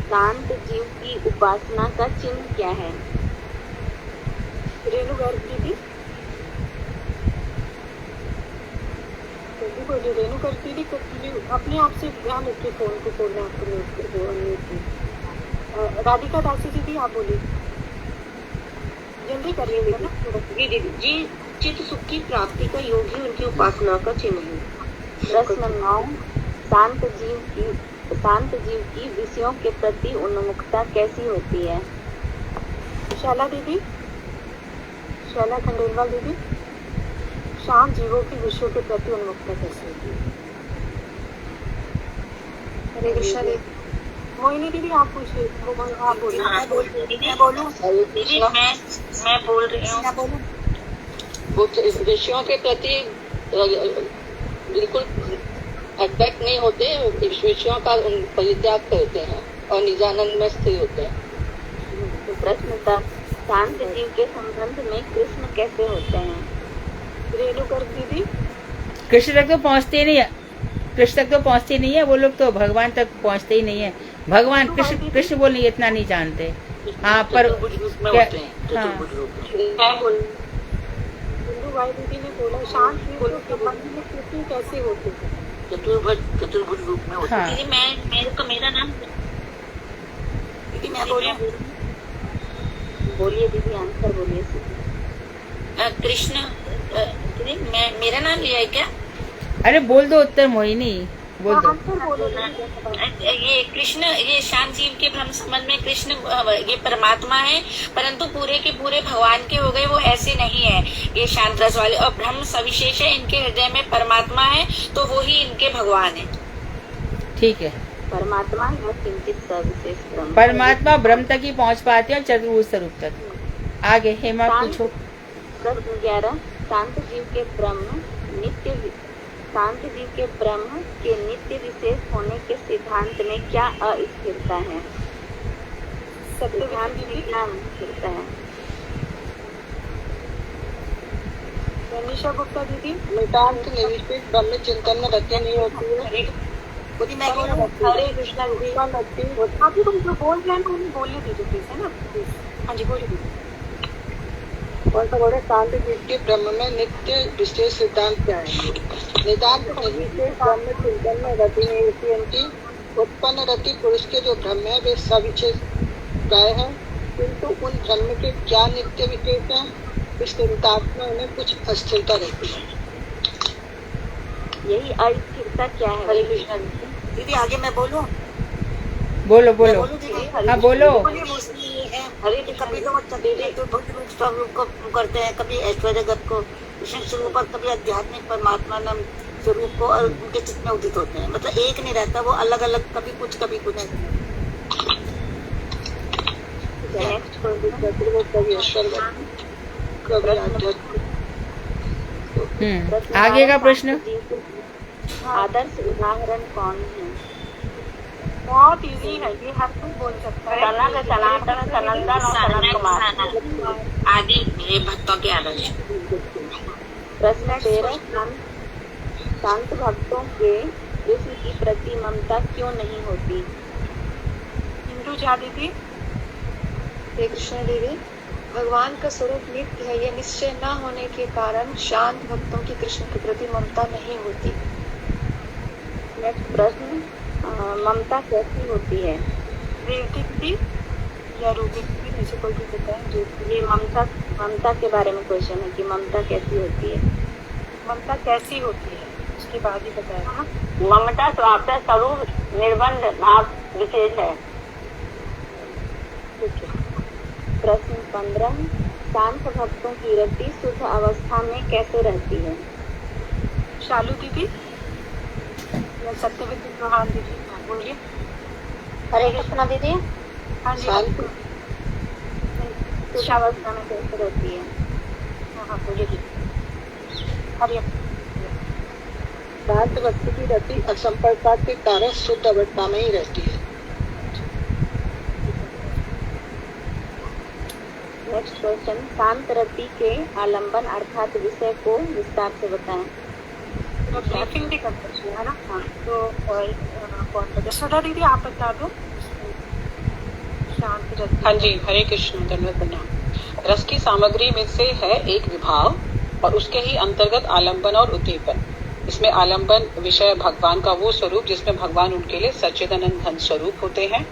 शांत जीव की उपासना का चिन्ह क्या है? रेणु गर्ग दीदी बोलिए। रेणु गर्ग दीदी को अपने आप से ध्यान रखिए, फोन को खोलना आपको। राधिका दासी दीदी आप बोलिए, जल्दी करिए ना। जी चित्त सुख की प्राप्ति का योग ही उनकी उपासना का चिन्ह है। प्रश्न 9, शांत जीव की विषयों के प्रति उन्मुखता कैसी होती है? शैला दीदी, शैला खंडेलवाल दीदी, शांत जीवों की विषयों के प्रति उन्मुखता कैसी होती है? हरे कृष्णा दीदी। मोहिनी दीदी आप पूछिए, आप बोलिए। मैं बोल रही हूँ। वो विषयों के प्रति बिल्कुल अट्रैक्ट नहीं होते, विषयों का परित्याग करते हैं और निजानंद में स्थिर होते हैं। तो प्रश्न 10, शांत जीव के संबंध में कृष्ण कैसे होते हैं? रेणु गर्ग दीदी। कृष्ण तक तो पहुँचते नहीं है, कृष्ण तक तो पहुँचते नहीं है वो लोग, तो भगवान तक पहुँचते ही नहीं है। भगवान कृष्ण बोल नहीं, इतना नहीं जानते। हाँ पर भाई दीदी ने बोला शांत जीव के संबंध में कृष्ण कैसे होते हैं? चतुर्भुज रूप में होते हैं। दीदी मेरा नाम दीदी मैं बोलूं? बोलिए दीदी, आंसर बोलिए। कृष्ण मेरा नाम लिया है क्या? अरे बोल दो उत्तर मोहिनी, बोल दो। ये कृष्ण, ये शांत जीव के ब्रह्म संबंध में कृष्ण ये परमात्मा है, परंतु पूरे के पूरे भगवान के हो गए, वो ऐसे नहीं है। ये शांत रस वाले और ब्रह्म सविशेष है, इनके हृदय में परमात्मा है, तो वो ही इनके भगवान है। ठीक है, परमात्मा किंचित सविशेष ब्रह्म, परमात्मा ब्रह्म तक ही पहुँच पाते हैं, चतुर्भुज स्वरूप तक। आगे हेमा पूछो। प्रश्न 11, शांत जीव के ब्रह्म के नित्य विशेष होने के सिद्धांत में क्या अस्थिरता है? सिद्धांत में क्या अस्थिरता है? निशा गुप्ता दीदी। नितांत निर्विशेष ब्रह्म चिंतन में रति नहीं होती है। हरे कृष्णा दीदी। आप जो बोल रहे हैं उन्हें बोलने दीजिए प्लीज, है ना? हाँ जी बोलिए दीदी। शांत जीव के ब्रह्म में नित्य विशेष सिद्धांत क्या है? नितांत निर्विशेष ब्रह्म चिंतन में रति नहीं होती है। इनकी उत्पन्न रति पुरुष के जो ब्रह्म है वे सविशेष प्राय है, किंतु उन ब्रह्म के क्या नित्य विशेष है, इस चिंतात्म में उन्हें कुछ अस्थिरता रहती है। यही अस्थिरता क्या है? हरे कृष्णा दीदी, आगे मैं बोलूं? बोलो हाँ बोलो। हरे कभी तो स्वरूप को करते हैं, कभी ऐश्वर्य जगत को, विष्णु स्वरूप और कभी आध्यात्मिक परमात्मा नाम स्वरूप को, और उनके चित्त में उदित होते हैं। मतलब एक नहीं रहता, वो अलग अलग, कभी कुछ कभी कुछ। आगे का प्रश्न। आदर्श उदाहरण कौन है? बहुत इजी है ये, हर कोई बोल सकता है। सनद, सनातन, सनंदन और सनत कुमार आदि ये भक्तों के आदर्श। प्रश्न 13, संत भक्तों के कृष्ण की प्रति ममता क्यों नहीं होती? हिंदू झा दीदी। हे कृष्ण दीदी, भगवान का स्वरूप नित्य है, यह निश्चय न होने के कारण शांत भक्तों की कृष्ण के प्रति ममता नहीं होती। नेक्स्ट प्रश्न, ममता कैसी होती है? रेवती दीदी या रूबी दीदी में से कोई भी बताएं जो। ये ममता के बारे में क्वेश्चन है कि ममता कैसी होती है। ममता कैसी होती है उसके बाद ही बताया। ममता स्वार्थः स्वरूप निर्बंध भाव विशेष है। प्रश्न 15, शांत भक्तों की रति शुद्ध अवस्था में कैसे रहती है? शालू दीदी या सत्यवती चौहान दीदी, बोलिए। हरे कृष्णा दीदी। हाँ जी। शुद्ध अवस्था में कैसे रहती है? हाँ बोलिए दीदी। हरे शांत भक्ति की रति असंपर्कता के कारण शुद्ध अवस्था में ही रहती है। नेक्स्ट क्वेश्चन, शांत रति के आलंबन अर्थात विषय को विस्तार से बताएं। ब्रीफिंग भी कर सकते हैं, है ना? हाँ, तो कौन बता? सुधा दीदी आप बता दो। शांत रति। हाँ जी, हरे कृष्ण, धन्यवाद प्रणाम। रस की सामग्री में से है एक विभाव और उसके ही अंतर्गत आलंबन और उद्दीपन। इसमें आलंबन विषय भगवान का वो स्वरूप जिसमें भगवान उनके लिए सच्चिदानंद घन स्वरूप होते हैं,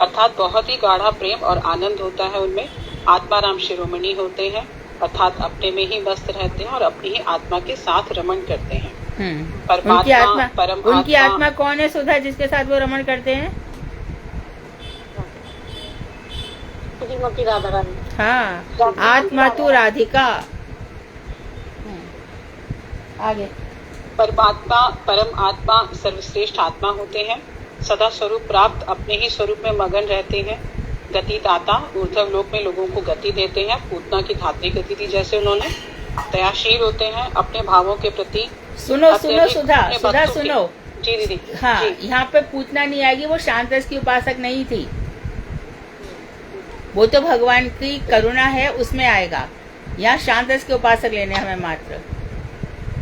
अर्थात बहुत ही गाढ़ा प्रेम और आनंद होता है उनमें। आत्माराम शिरोमणि होते हैं, अर्थात अपने में ही मस्त रहते हैं और अपनी ही आत्मा के साथ रमण करते हैं। उनकी आत्मा कौन है सुधा जिसके साथ वो रमण करते हैं? श्रीमती राधा रानी। हाँ, आत्मा तू राधिका। आगे। परमात्मा परम आत्मा सर्वश्रेष्ठ आत्मा होते हैं, सदा स्वरूप प्राप्त अपने ही स्वरूप में मगन रहते हैं। गति दाता, ऊर्ध्व लोक में लोगों को गति देते हैं, पूतना की धात्री गति दी जैसे उन्होंने। दयाशील होते हैं, अपने भावों के प्रति। सुनो सुधा सुनो जी दीदी। हाँ, यहाँ पे पूतना नहीं आएगी, वो शांत रस की उपासक नहीं थी, वो तो भगवान की करुणा है उसमें आएगा। यहाँ शांत रस के उपासक लेने हमें मात्र।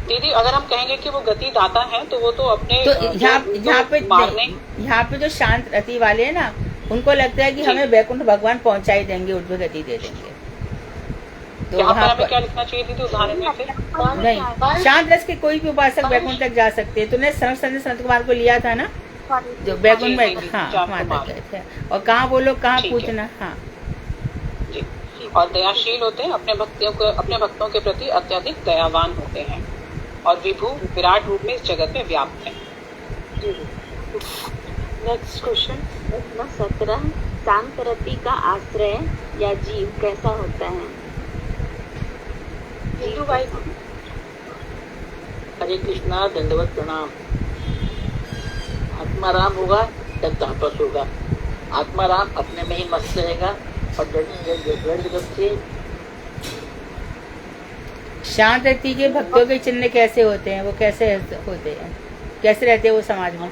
दीदी अगर हम कहेंगे कि वो गति दाता है तो वो तो अपने तो यहाँ पे जो शांत रति वाले है ना, उनको लगता है कि हमें वैकुंठ भगवान पहुंचा ही देंगे, ऊर्ध्व गति दे देंगे। तो यहाँ पर हमें क्या लिखना चाहिए दीदी उदाहरण में से? नहीं, शांत रस के कोई भी उपासक वैकुंठ तक जा सकते हैं। तूने संत कुमार को लिया था ना, जो वैकुंठ में, हाँ वहाँ तक गए थे। और कहाँ वो लोग कहाँ पूछना। हाँ जी। और दयाशील होते हैं, अपने भक्तों के प्रति अत्यधिक दयावान होते हैं और विभु विराट रूप में इस जगत में व्याप्त है। Next question. प्रश्न 17, शांत रति का आश्रय या जीव कैसा होता है? हिंदू भाई। हरे कृष्णा, दंडवत प्रणाम। आत्माराम होगा तब तापस होगा। आत्माराम अपने में ही मस्त रहेगा और जगत से। शांत रति के भक्तों के चिन्ह कैसे होते हैं? वो कैसे होते हैं, कैसे रहते हैं वो समाज में?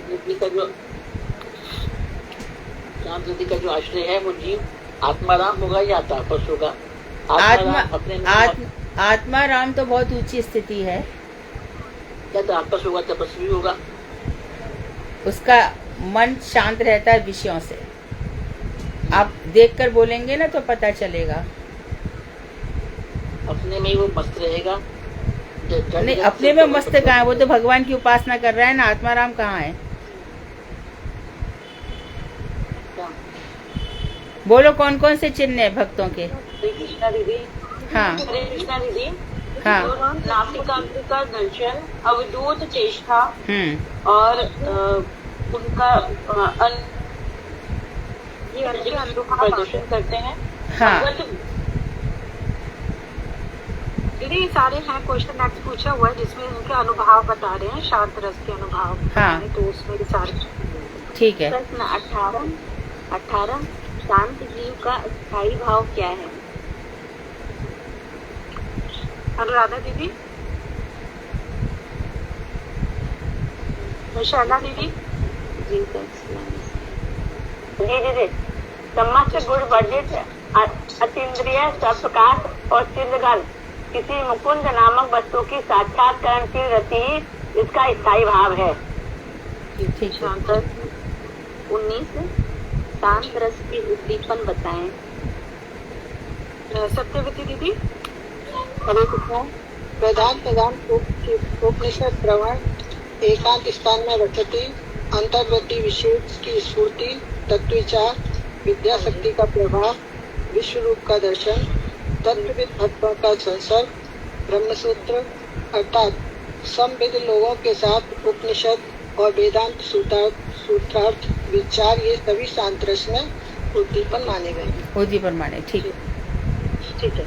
शांत रति का जो आश्रय है वो जीव आत्माराम होगा या तापस होगा। आत्माराम तो बहुत ऊंची स्थिति है। या तापस होगा, तपस्वी होगा। उसका मन शांत रहता है विषयों से। आप देखकर बोलेंगे ना तो पता चलेगा। अपने में ही वो मस्त रहेगा। नहीं, अपने में मस्त कहाँ है? वो तो भगवान की उपासना कर रहा है ना। आत्माराम कहाँ है? बोलो कौन कौन से चिन्ह है भक्तों के? हरे कृष्णा दीदी। हाँ हरे कृष्णा दीदी। हाँ। नासिकाग्र दर्शन, अवधूत चेष्टा और उनका प्रदर्शन करते हैं। हाँ दीदी सारे हैं क्वेश्चन नेक्स्ट पूछा हुआ है जिसमें उनके अनुभव बता रहे हैं, शांत रस के अनुभव। हाँ तो उसमें विचार। ठीक है। प्रश्न 18, शांत जीव का स्थायी भाव क्या है? अनुराधा दीदी। शैला दीदी। जी दीदी, चम्मच गुड़ वर्जित अतीन्द्रिय स्वप्रकाश और चिन्हगल किसी मुकुंद नामक वस्तु की साक्षात्करण की रति ही इसका स्थायी भाव है। ठीक है। 19 शांत रस की उद्दीपन बताएं। सत्यवती दीदी। हरे कृष्ण। प्रधान उपनिषद श्रवण, एकांत स्थान में रचती, अंतर्वृत्ति विशेष की स्फूर्ति, तत्विचार, विद्या शक्ति का प्रभाव, विश्व रूप का दर्शन, तत्वविद आत्मा का संसर्ग, ब्रह्मसूत्र अर्थात समविद लोगों के साथ उपनिषद और वेदांत सूत्रार्थ विचार, ये सभी शांत रस में उद्दीपन माने गए। उद्दीपन माने, ठीक है। ठीक है।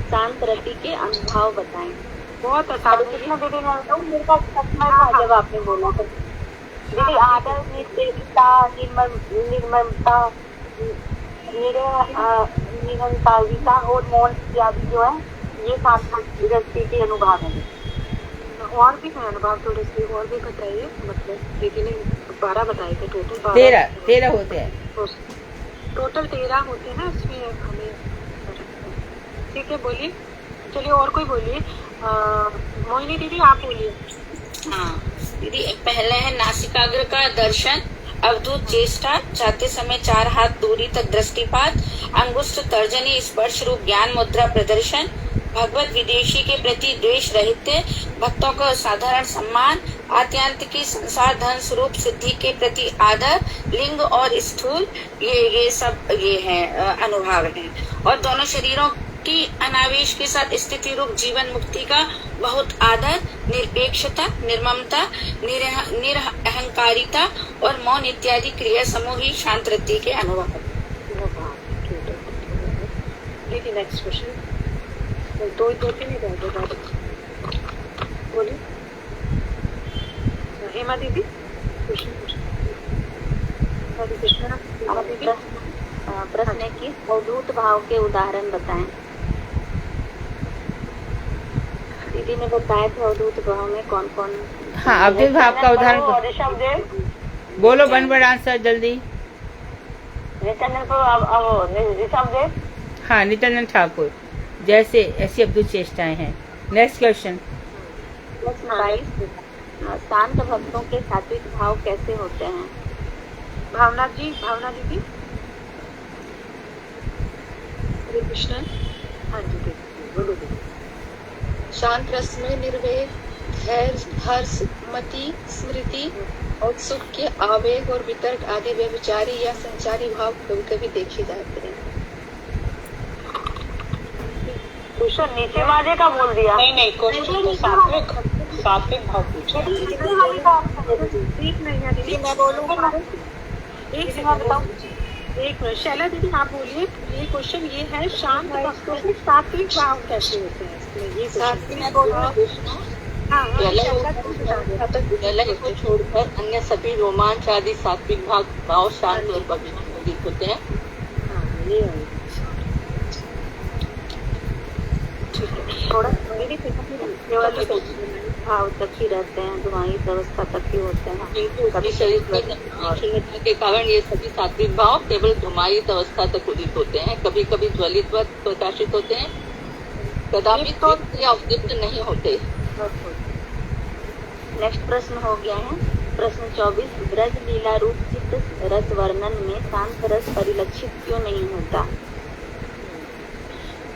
शांत रति के अनुभाव बताएं। बहुत आसान दीदी मेरे पास जब आपने बोला था दीदी, आदर, निर्देशता, निर्ममता, निरंकारिता और मौन इत्यादि जो है ये शांत रति के अनुभाव है। और भी है अनुभव, थोड़े से और भी बताइए। मतलब दीदी ने 12 बताए थे टोटल। 13 होते हैं टोटल 13 होते हैं, इसमें हमें ठीक है। बोलिए, चलिए और कोई बोलिए। मोहिनी दीदी आप बोलिए। हाँ दीदी, पहला है नासिकाग्र का दर्शन, अवधूत चेष्टा, जाते समय 4 हाथ दूरी तक दृष्टिपात, अंगुष्ठ तर्जनी स्पर्श रूप ज्ञान मुद्रा प्रदर्शन, भगवत विदेशी के प्रति द्वेष रहित, भक्तों का साधारण सम्मान, आत्यांतिकी संसार धन स्वरूप सिद्धि के प्रति आदर, लिंग और स्थूल, ये सब ये है अनुभाव है। और दोनों शरीरों की अनावेश के साथ स्थिति रूप जीवन मुक्ति का बहुत आदर, निरपेक्षता, निर्ममता, निरअहंकारिता और मौन इत्यादि क्रिया समूह ही शांत रति के अनुभव। दीदी नेक्स्ट क्वेश्चन। दो तीन ही रह गए। बोलिए हेमा दीदी। प्रश्न है कि अवधूत भाव के उदाहरण बताएं। दीदी ने बताया था अवधूत भाव में कौन कौन। हाँ, अवधूत भाव का उदाहरण बोलो। 1 वर्ड आंसर जल्दी। हाँ, नित्यानंद ठाकुर जैसे ऐसी अवधूत चेष्टाएं हैं। Next question. शांत भक्तों के सात्विक भाव कैसे होते हैं? भावना दीदी। हरे कृष्ण। हाँ जी बोलो दीदी। शांत रस में निर्वेद, धैर्य, हर्ष, मति, स्मृति और सुख के आवेग और वितर्क आदि व्यभिचारी या संचारी भाव कभी कभी देखे जाते हैं। क्वेश्चन नीचे वाले का बोल दिया। नहीं, क्वेश्चन तो सात्विक भाव पूछा। ठीक नहीं है दीदी, मैं बोलूँगा। एक सेकंड बताओ। एक मिनट, शैला दीदी आप बोलिए। ये क्वेश्चन ये है, शांत भक्तों के सात्विक भाव कैसे होते हैं? ये सात्विक को छोड़कर अन्य सभी रोमांच आदि सात्विक भाव शांत और पवित्र होते हैं। थोड़ा भाव तक ही रहते हैं, दुआई अवस्था तक ही होते हैं। कभी शरीर के कारण ये सभी सात्विक भाव केवल धुमायित अवस्था तक उदित होते हैं। कभी कभी ज्वलित प्रकाशित होते हैं, कदापि या उद्दीप्त नहीं होते। नेक्स्ट प्रश्न हो गया है। प्रश्न 24। ब्रज लीला रूप चित्त रस वर्णन में शांत रस परिलक्षित क्यों नहीं होता?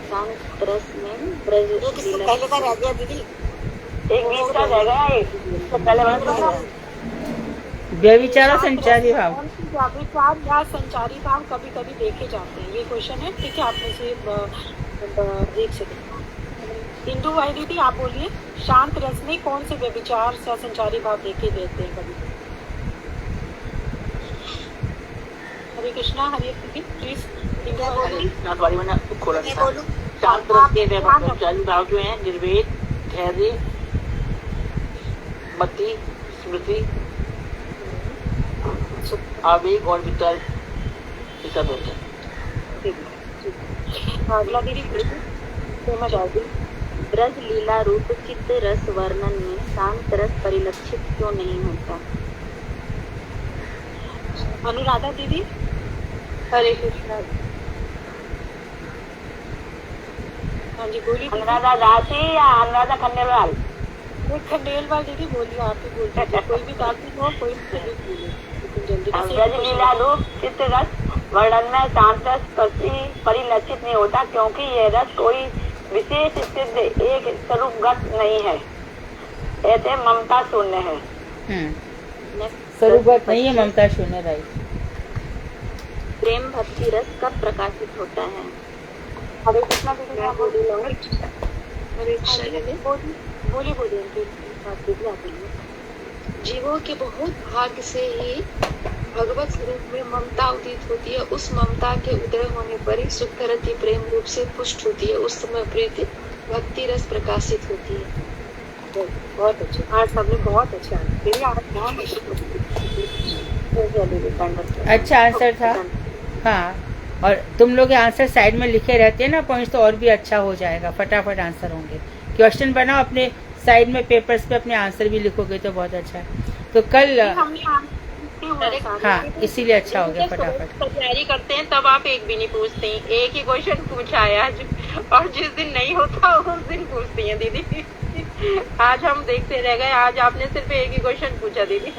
शांत रस में ब्रज लीला पहले का रह गया दीदी, एक बीच का रह गया। एक पहले व्यभिचार और संचारी भाव। व्यभिचार या संचारी भाव कभी कभी देखे जाते हैं। ये क्वेश्चन है, ठीक है। आपने से एक सेकंड। इंदु भाई दीदी आप बोलिए। शांत रस में कौन से व्यभिचार या संचारी भाव देखे देते हैं कभी? हरे कृष्णा। हरे दीदी प्लीज। शांत रस के व्यभिचारी भाव जो है निर्वेद, धैर्य, मति, स्मृति, आवेग और वितर्क सब होते हैं। अगला दीदी ब्रज लीला रूप चित्त रस वर्णन में शांत रस परिलक्षित क्यों नहीं होता? अनुराधा दीदी। हरे कृष्णा। हाँ जी बोलिए। अनुराधा दासी या अनुराधा खंडेलवाल? वो खंडेलवाल दीदी बोलिए, आप ही बोल दीजिए। कोई भी दासी हो, कोई भी बोलिए, लेकिन जल्दी से। ब्रज लीला रूप चित्त रस वर्णन में शांत रस परिलक्षित नहीं होता क्योंकि यह रस कोई विशेष सिद्ध एक स्वरूपगत नहीं है, ऐसे ममता शून्य है। स्वरूपगत नहीं है, ममता शून्य। राइट। प्रेम भक्ति रस कब प्रकाशित होता है? हरे कृष्णा दीदी आप बोलिए। जीवों के बहुत भाग्य से ही भगवत स्वरूप में ममता उदित होती है। उस ममता के उदय होने पर ही सुखरति प्रेम रूप से पुष्ट होती है। उस समय प्रीति भक्ति रस प्रकाशित होती है। बहुत अच्छे, आज सबने बहुत अच्छा अच्छा आंसर था। हाँ, और तुम लोग आंसर साइड में लिखे रहते हैं ना पॉइंट्स, तो और भी अच्छा हो जाएगा, फटाफट आंसर होंगे। क्वेश्चन बनाओ अपने साइड में, पेपर्स पे अपने आंसर भी लिखोगे तो बहुत अच्छा है। तो कल हाँ, इसीलिए अच्छा हो गया, फटाफट तैयारी करते हैं तब आप एक भी नहीं पूछते हैं। एक ही क्वेश्चन पूछा है आज, और जिस दिन नहीं होता उस दिन पूछती हैं दीदी। आज हम देखते रह गए, आज आपने सिर्फ एक ही क्वेश्चन पूछा दीदी।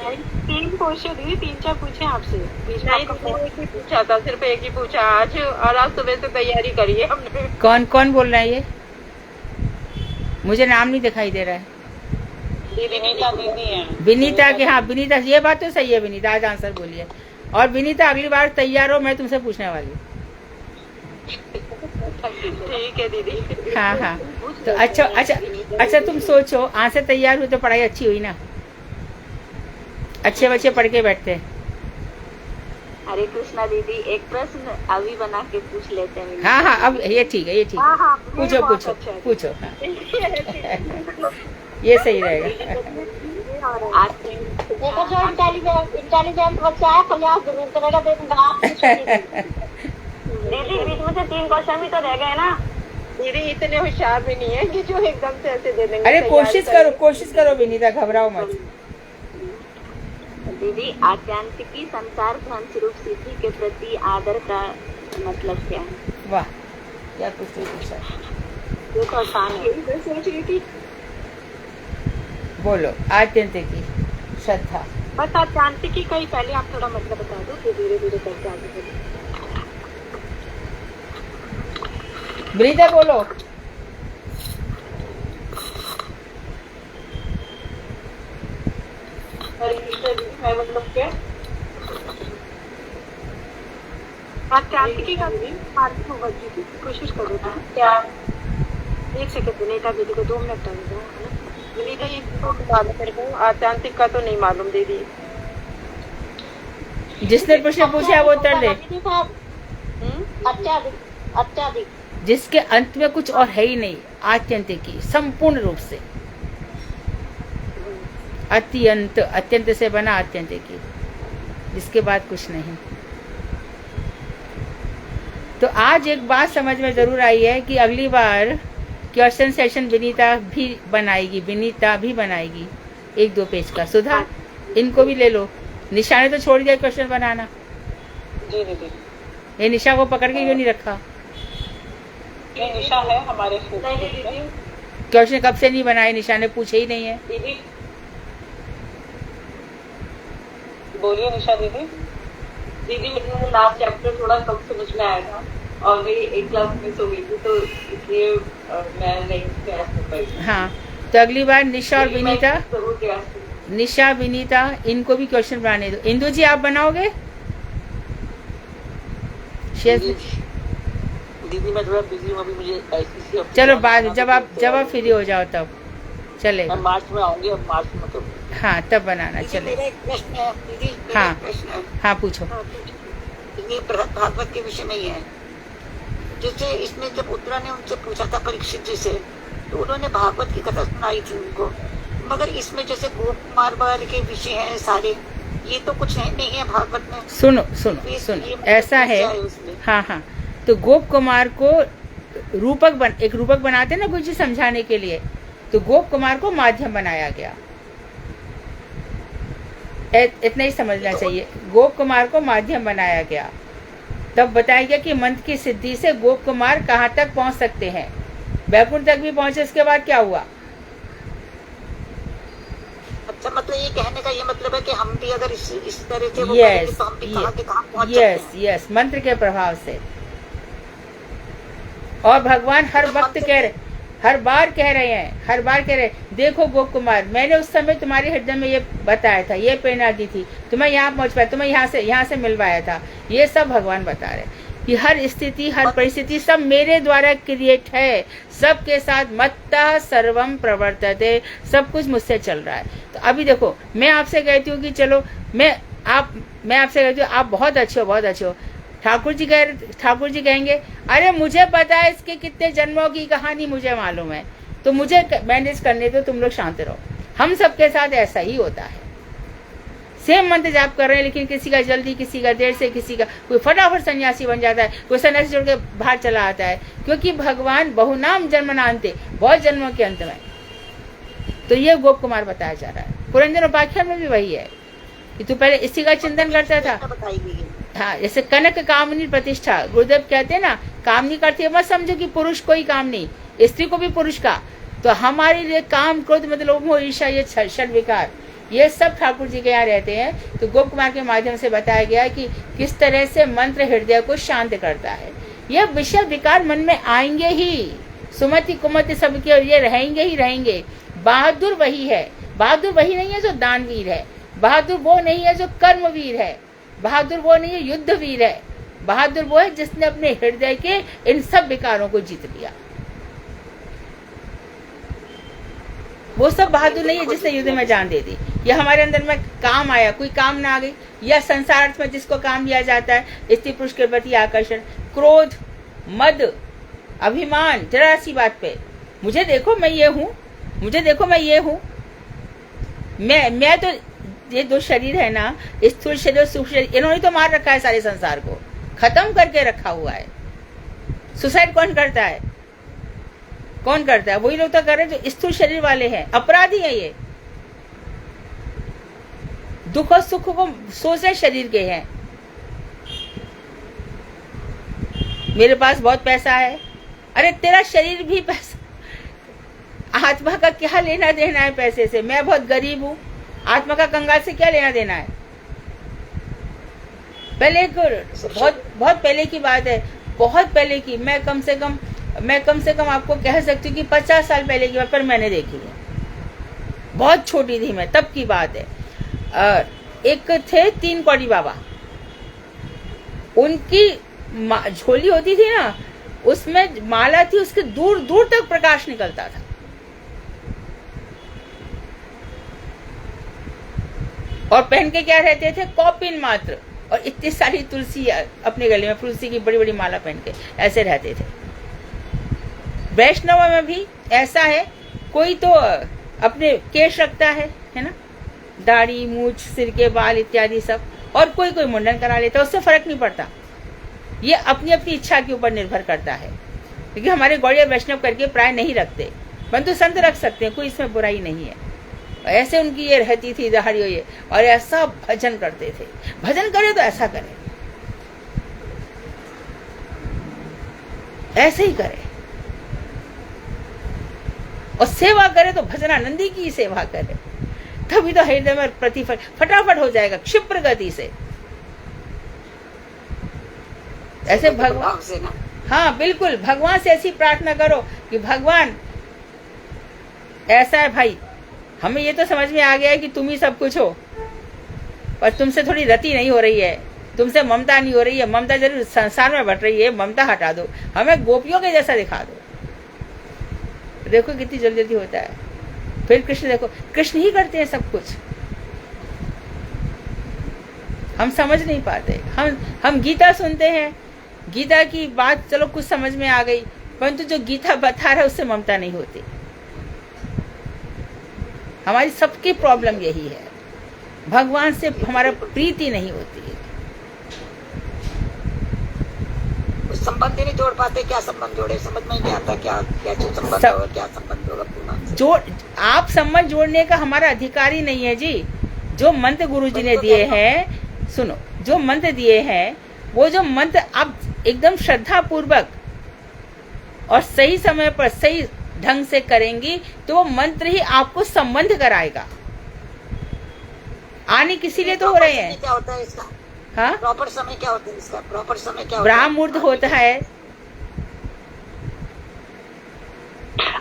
3 क्वेश्चन दीदी, 3-4 पूछे आपसे। नहीं, एक ही पूछा था, सिर्फ एक ही पूछा आज, और आज सुबह से तैयारी करी है हमने। कौन कौन बोल रहा है ये? मुझे नाम नहीं दिखाई दे रहा है। विनीता दीदी है। विनीता के, हाँ विनीता, ये बात तो सही है। विनीता आज आंसर बोलिए। और विनीता अगली बार तैयार हो, मैं तुमसे पूछने वाली हूँ। ठीक है दीदी। हाँ हाँ, तो अच्छा तुम सोचो, आंसर तैयार हुई तो पढ़ाई अच्छी हुई ना। अच्छे बच्चे पढ़ के बैठते हैं। हरे कृष्णा दीदी, एक प्रश्न अभी बना के पूछ लेते हैं। हाँ हाँ, अब ये ठीक है, ये ठीक है। पूछो पूछो पूछो। हाँ। ये सही रहेगा। देखो जो इंटेलिजेंट बच्चा है प्रयास जरूर करेगा। दीदी बीच में से 3 क्वेश्चन भी तो रह गए ना। दीदी इतने होशियार भी नहीं है कि जो एकदम से ऐसे दे देंगे। अरे कोशिश करो विनीता, घबराओ मत। दीदी, आत्यांतिकी संसार भ्रंश रूप सिद्धि के प्रति आदर का मतलब क्या है? वाह, क्या पूछा। ये तो आसान है। सोच रही थी। बोलो। आत्यांतिकी श्रद्धा। बस आत्यांतिकी का ही पहले आप थोड़ा मतलब बता दो, फिर धीरे धीरे करके आगे बढ़ो। विनीता बोलो। मतलब क्या? आत्यांतिकी का मार्ग होगा जी, कोशिश करो। क्या? 1 सेकंड विनीता दीदी को 2 मिनट टाइम दो। विनीता ये मालूम मेरे को, आत्यांतिक का तो नहीं मालूम दीदी। जिसने प्रश्न पूछा वो उत्तर दे। अत्याधिक, जिसके अंत में कुछ और है ही नहीं। आत्यंतिकी संपूर्ण रूप से, अत्यंत, अत्यंत से बना आत्यंतिकी, जिसके बाद कुछ नहीं। तो आज एक बात समझ में जरूर आई है कि अगली बार क्वेश्चन सेशन विनीता भी बनाएगी 1-2 पेज का। सुधा, इनको भी ले लो। निशा ने तो छोड़ दिया क्वेश्चन बनाना। जी दीदी। ये निशा को पकड़ के क्यों नहीं रखा? ये निशा है हमारे क्वेश्चन कब से नहीं बनाए, निशा ने पूछे ही नहीं है। दीदी बोलिए निशा दीदी। दीदी मुझे लास्ट चैप्टर थोड़ा कम समझ में आया था और मेरी एक क्लास मिस हो गई थी, तो इसलिए मैं नहीं प्रयास कर पाई। हाँ, तो अगली बार निशा और विनीता, निशा विनीता इनको भी क्वेश्चन बनाने दो। इंदु जी आप बनाओगे? दीदी मैं थोड़ा बिजी हूँ अभी, मुझे ICC चलो बाद जब आप फ्री हो जाओ तब चलेगा। मार्च में आऊंगी, अब मार्च में तो हाँ तब बनाना चले। हाँ हाँ पूछो। ये भागवत के विषय में ही है। जैसे इसमें जब उत्तरा ने उनसे पूछा था परीक्षित जी से, तो उन्होंने भागवत की कथा सुनाई थी उनको, मगर इसमें जैसे गोप कुमार बार के विषय हैं सारे, ये तो कुछ नहीं है भागवत में। सुनो ऐसा है। हाँ हाँ, तो गोप कुमार को एक रूपक बनाते ना कुछ समझाने के लिए, तो गोप कुमार को माध्यम बनाया गया। इतना ही समझना चाहिए, गोप कुमार को माध्यम बनाया गया। तब बताया गया कि मंत्र की सिद्धि से गोप कुमार कहाँ तक पहुंच सकते हैं, वैकुंठ तक भी पहुंचे। उसके बाद क्या हुआ? अच्छा, मतलब ये कहने का ये मतलब है कि हम भी अगर इस तरह से वो यस करेंगे तो हम भी कहाँ के कहाँ पहुंच सकते हैं। यस मंत्र के प्रभाव से। और भगवान हर वक्त हर बार कह रहे हैं, देखो गोप कुमार, मैंने उस समय तुम्हारे हृदय में ये बताया था, ये प्रेरणा दी थी, तुम्हें यहाँ पहुंच पाया, तुम्हें यहाँ से मिलवाया था। ये सब भगवान बता रहे हैं कि हर स्थिति, हर परिस्थिति सब मेरे द्वारा क्रिएट है, सबके साथ मत्तः सर्वम प्रवर्तते, सब कुछ मुझसे चल रहा है। तो अभी देखो, मैं आपसे कहती हूँ कि चलो मैं आपसे कहती हूँ आप बहुत अच्छे हो। ठाकुर जी कहेंगे अरे मुझे पता है इसके कितने जन्मों की कहानी मुझे मालूम है, तो मुझे मैनेज करने दो, तुम लोग शांत रहो। हम सबके साथ ऐसा ही होता है, सेम मंत्र जाप कर रहे हैं, लेकिन किसी का जल्दी, किसी का देर से, किसी का कोई फटाफट सन्यासी बन जाता है, कोई सन्यासी छोड़ के बाहर चला आता है, क्योंकि भगवान बहुनाम जन्मनान्ते, बहुत जन्मों के अंत में। तो ये गोप कुमार बताया जा रहा है। पुरंजन उपाख्यान में भी वही है कि तू पहले इसी का चिंतन करता था। हाँ, जैसे कनक कामनी प्रतिष्ठा, गुरुदेव कहते हैं ना, कामनी करती है, मत समझो कि पुरुष को ही कामनी, स्त्री को भी पुरुष का। तो हमारे लिए काम, क्रोध, मतलब मोह, ईर्ष्या, ये षड विकार, ये सब ठाकुर जी के यहाँ रहते हैं। तो गोप कुमार के माध्यम से बताया गया कि किस तरह से मंत्र हृदय को शांत करता है। ये विषय विकार मन में आएंगे ही, सुमति कुमति सबके ये रहेंगे। बहादुर वही है, बहादुर वही नहीं है जो दानवीर है, बहादुर वो नहीं है जो कर्मवीर है, बहादुर वो नहीं है युद्धवीर है, बहादुर वो है जिसने अपने हृदय के इन सब विकारों को जीत लिया। वो सब बहादुर नहीं है जिसने युद्ध में जान दे दी। या हमारे अंदर में काम आया, कोई काम ना आ गई, या संसार अर्थ में जिसको काम दिया जाता है, स्त्री पुरुष के प्रति आकर्षण, क्रोध, मद, अभिमान, जरा सी बात पे मुझे देखो मैं ये हूँ, मुझे देखो मैं ये हूँ, मैं तो, ये दो शरीर है ना, स्थूल शरीर, सूक्ष्म शरीर, इन्होंने तो मार रखा है, सारे संसार को खत्म करके रखा हुआ है। सुसाइड कौन करता है? कौन करता है? वही लोग तो कर रहे हैं जो स्थूल शरीर वाले हैं, अपराधी हैं ये, दुख और सुख को सोच रहे शरीर के हैं। मेरे पास बहुत पैसा है, अरे तेरा शरीर भी पैसा, आत्मा का क्या लेना देना है पैसे से? मैं बहुत गरीब हूँ, आत्मा का कंगाल से क्या लेना देना है? पहले बहुत पहले की बात है, बहुत पहले की, मैं कम से कम आपको कह सकती हूँ कि 50 साल पहले की बात, पर मैंने देखी है, बहुत छोटी थी मैं, तब की बात है। एक थे 3 कौड़ी बाबा, उनकी झोली होती थी ना, उसमें माला थी, उसके दूर दूर तक प्रकाश निकलता था। और पहन के क्या रहते थे? कॉपिन मात्र, और इतनी सारी तुलसी अपने गले में, तुलसी की बड़ी बड़ी माला पहन के ऐसे रहते थे। वैष्णव में भी ऐसा है, कोई तो अपने केश रखता है ना, दाढ़ी, मूछ, सिर के बाल इत्यादि सब, और कोई मुंडन करा लेता है, उससे फर्क नहीं पड़ता। ये अपनी अपनी इच्छा के ऊपर निर्भर करता है, क्योंकि हमारे गौड़िया वैष्णव करके प्राय नहीं रखते, परंतु संत रख सकते हैं, कोई इसमें बुराई नहीं है। ऐसे उनकी ये रहती थी दाढ़ी, ये, और ऐसा भजन करते थे। भजन करे तो ऐसा करे, ऐसे ही करे, और सेवा करे तो भजनानंदी की सेवा करे, तभी तो हृदय में प्रतिफल फटाफट हो जाएगा, क्षिप्र गति से। ऐसे भगवान से ना, हाँ बिल्कुल, भगवान से ऐसी प्रार्थना करो कि भगवान ऐसा है भाई, हमें ये तो समझ में आ गया है कि तुम ही सब कुछ हो, पर तुमसे थोड़ी रति नहीं हो रही है, तुमसे ममता नहीं हो रही है, ममता जरूर संसार में बट रही है, ममता हटा दो, हमें गोपियों के जैसा दिखा दो। देखो कितनी जल्दी जल्दी होता है। फिर कृष्ण देखो, कृष्ण ही करते हैं सब कुछ, हम समझ नहीं पाते। हम गीता सुनते हैं, गीता की बात चलो कुछ समझ में आ गई, परंतु जो गीता बता रहा है उससे ममता नहीं होती। हमारी सबकी प्रॉब्लम यही है, भगवान से हमारा प्रीति नहीं होती है। संबंध ही नहीं जोड़ पाते, क्या संबंध जोड़े, समझ में नहीं आता क्या क्या संबंध होगा, क्या संबंध होगा पूर्ण। जोड़, आप संबंध जोड़ने का हमारा अधिकारी नहीं है जी। जो मंत्र गुरुजी ने दिए हैं, सुनो, जो मंत्र दिए हैं, वो जो मंत्र आप एकदम श्रद्धा पूर्वक और सही समय पर सही ढंग से करेंगी तो वो मंत्र ही आपको संबंध कराएगा। आने किसी लिए तो हो रहे हैं। क्या होता है इसका? हाँ, प्रॉपर समय क्या होता है इसका? प्रॉपर समय क्या होता है? ब्राह्म मुहूर्त होता है।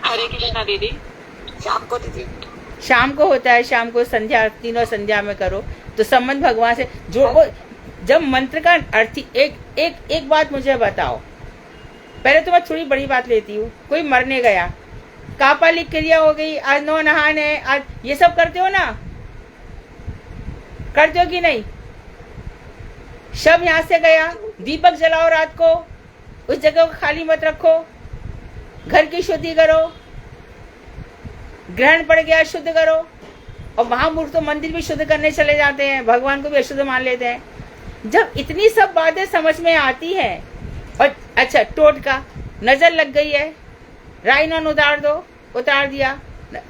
हरे कृष्णा दीदी। शाम को दीदी, शाम को होता है, शाम को संध्या, तीनों संध्या में करो तो संबंध भगवान से जो। जब मंत्र का अर्थ, एक बात मुझे बताओ, पहले तो मैं थोड़ी बड़ी बात लेती हूँ। कोई मरने गया, कापालिक क्रिया हो गई, आज नौ नहान है, आज ये सब करते हो ना, करते हो कि नहीं? शव यहाँ से गया, दीपक जलाओ रात को, उस जगह को खाली मत रखो, घर की शुद्धि करो, ग्रहण पड़ गया शुद्ध करो। और महामूर्ख तो मंदिर भी शुद्ध करने चले जाते हैं, भगवान को भी अशुद्ध मान लेते हैं। जब इतनी सब बातें समझ में आती हैं, और अच्छा टोटका, नजर लग गई है, राइनॉन उतार दो, उतार दिया,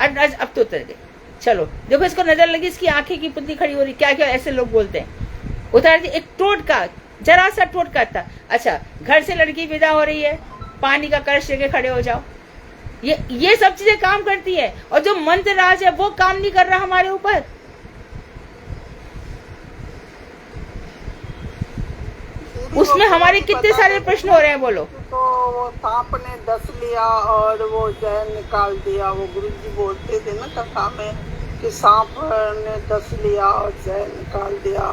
अब तो उतर गई, चलो देखो इसको नजर लगी, इसकी आंखें की पुतली खड़ी हो रही, क्या क्या ऐसे लोग बोलते हैं, उतार दी। एक टोटका, जरा सा टोटका था। अच्छा, घर से लड़की विदा हो रही है, पानी का कलश लेके खड़े हो जाओ। ये सब चीजें काम करती है, और जो मंत्र राज है वो काम नहीं कर रहा हमारे ऊपर। उसमें हमारे कितने सारे प्रश्न हो रहे हैं, बोलो। तो वो सांप ने दस लिया और वो जहर निकाल दिया, वो गुरुजी बोलते थे ना कथा में कि सांप ने दस लिया और जहर निकाल दिया।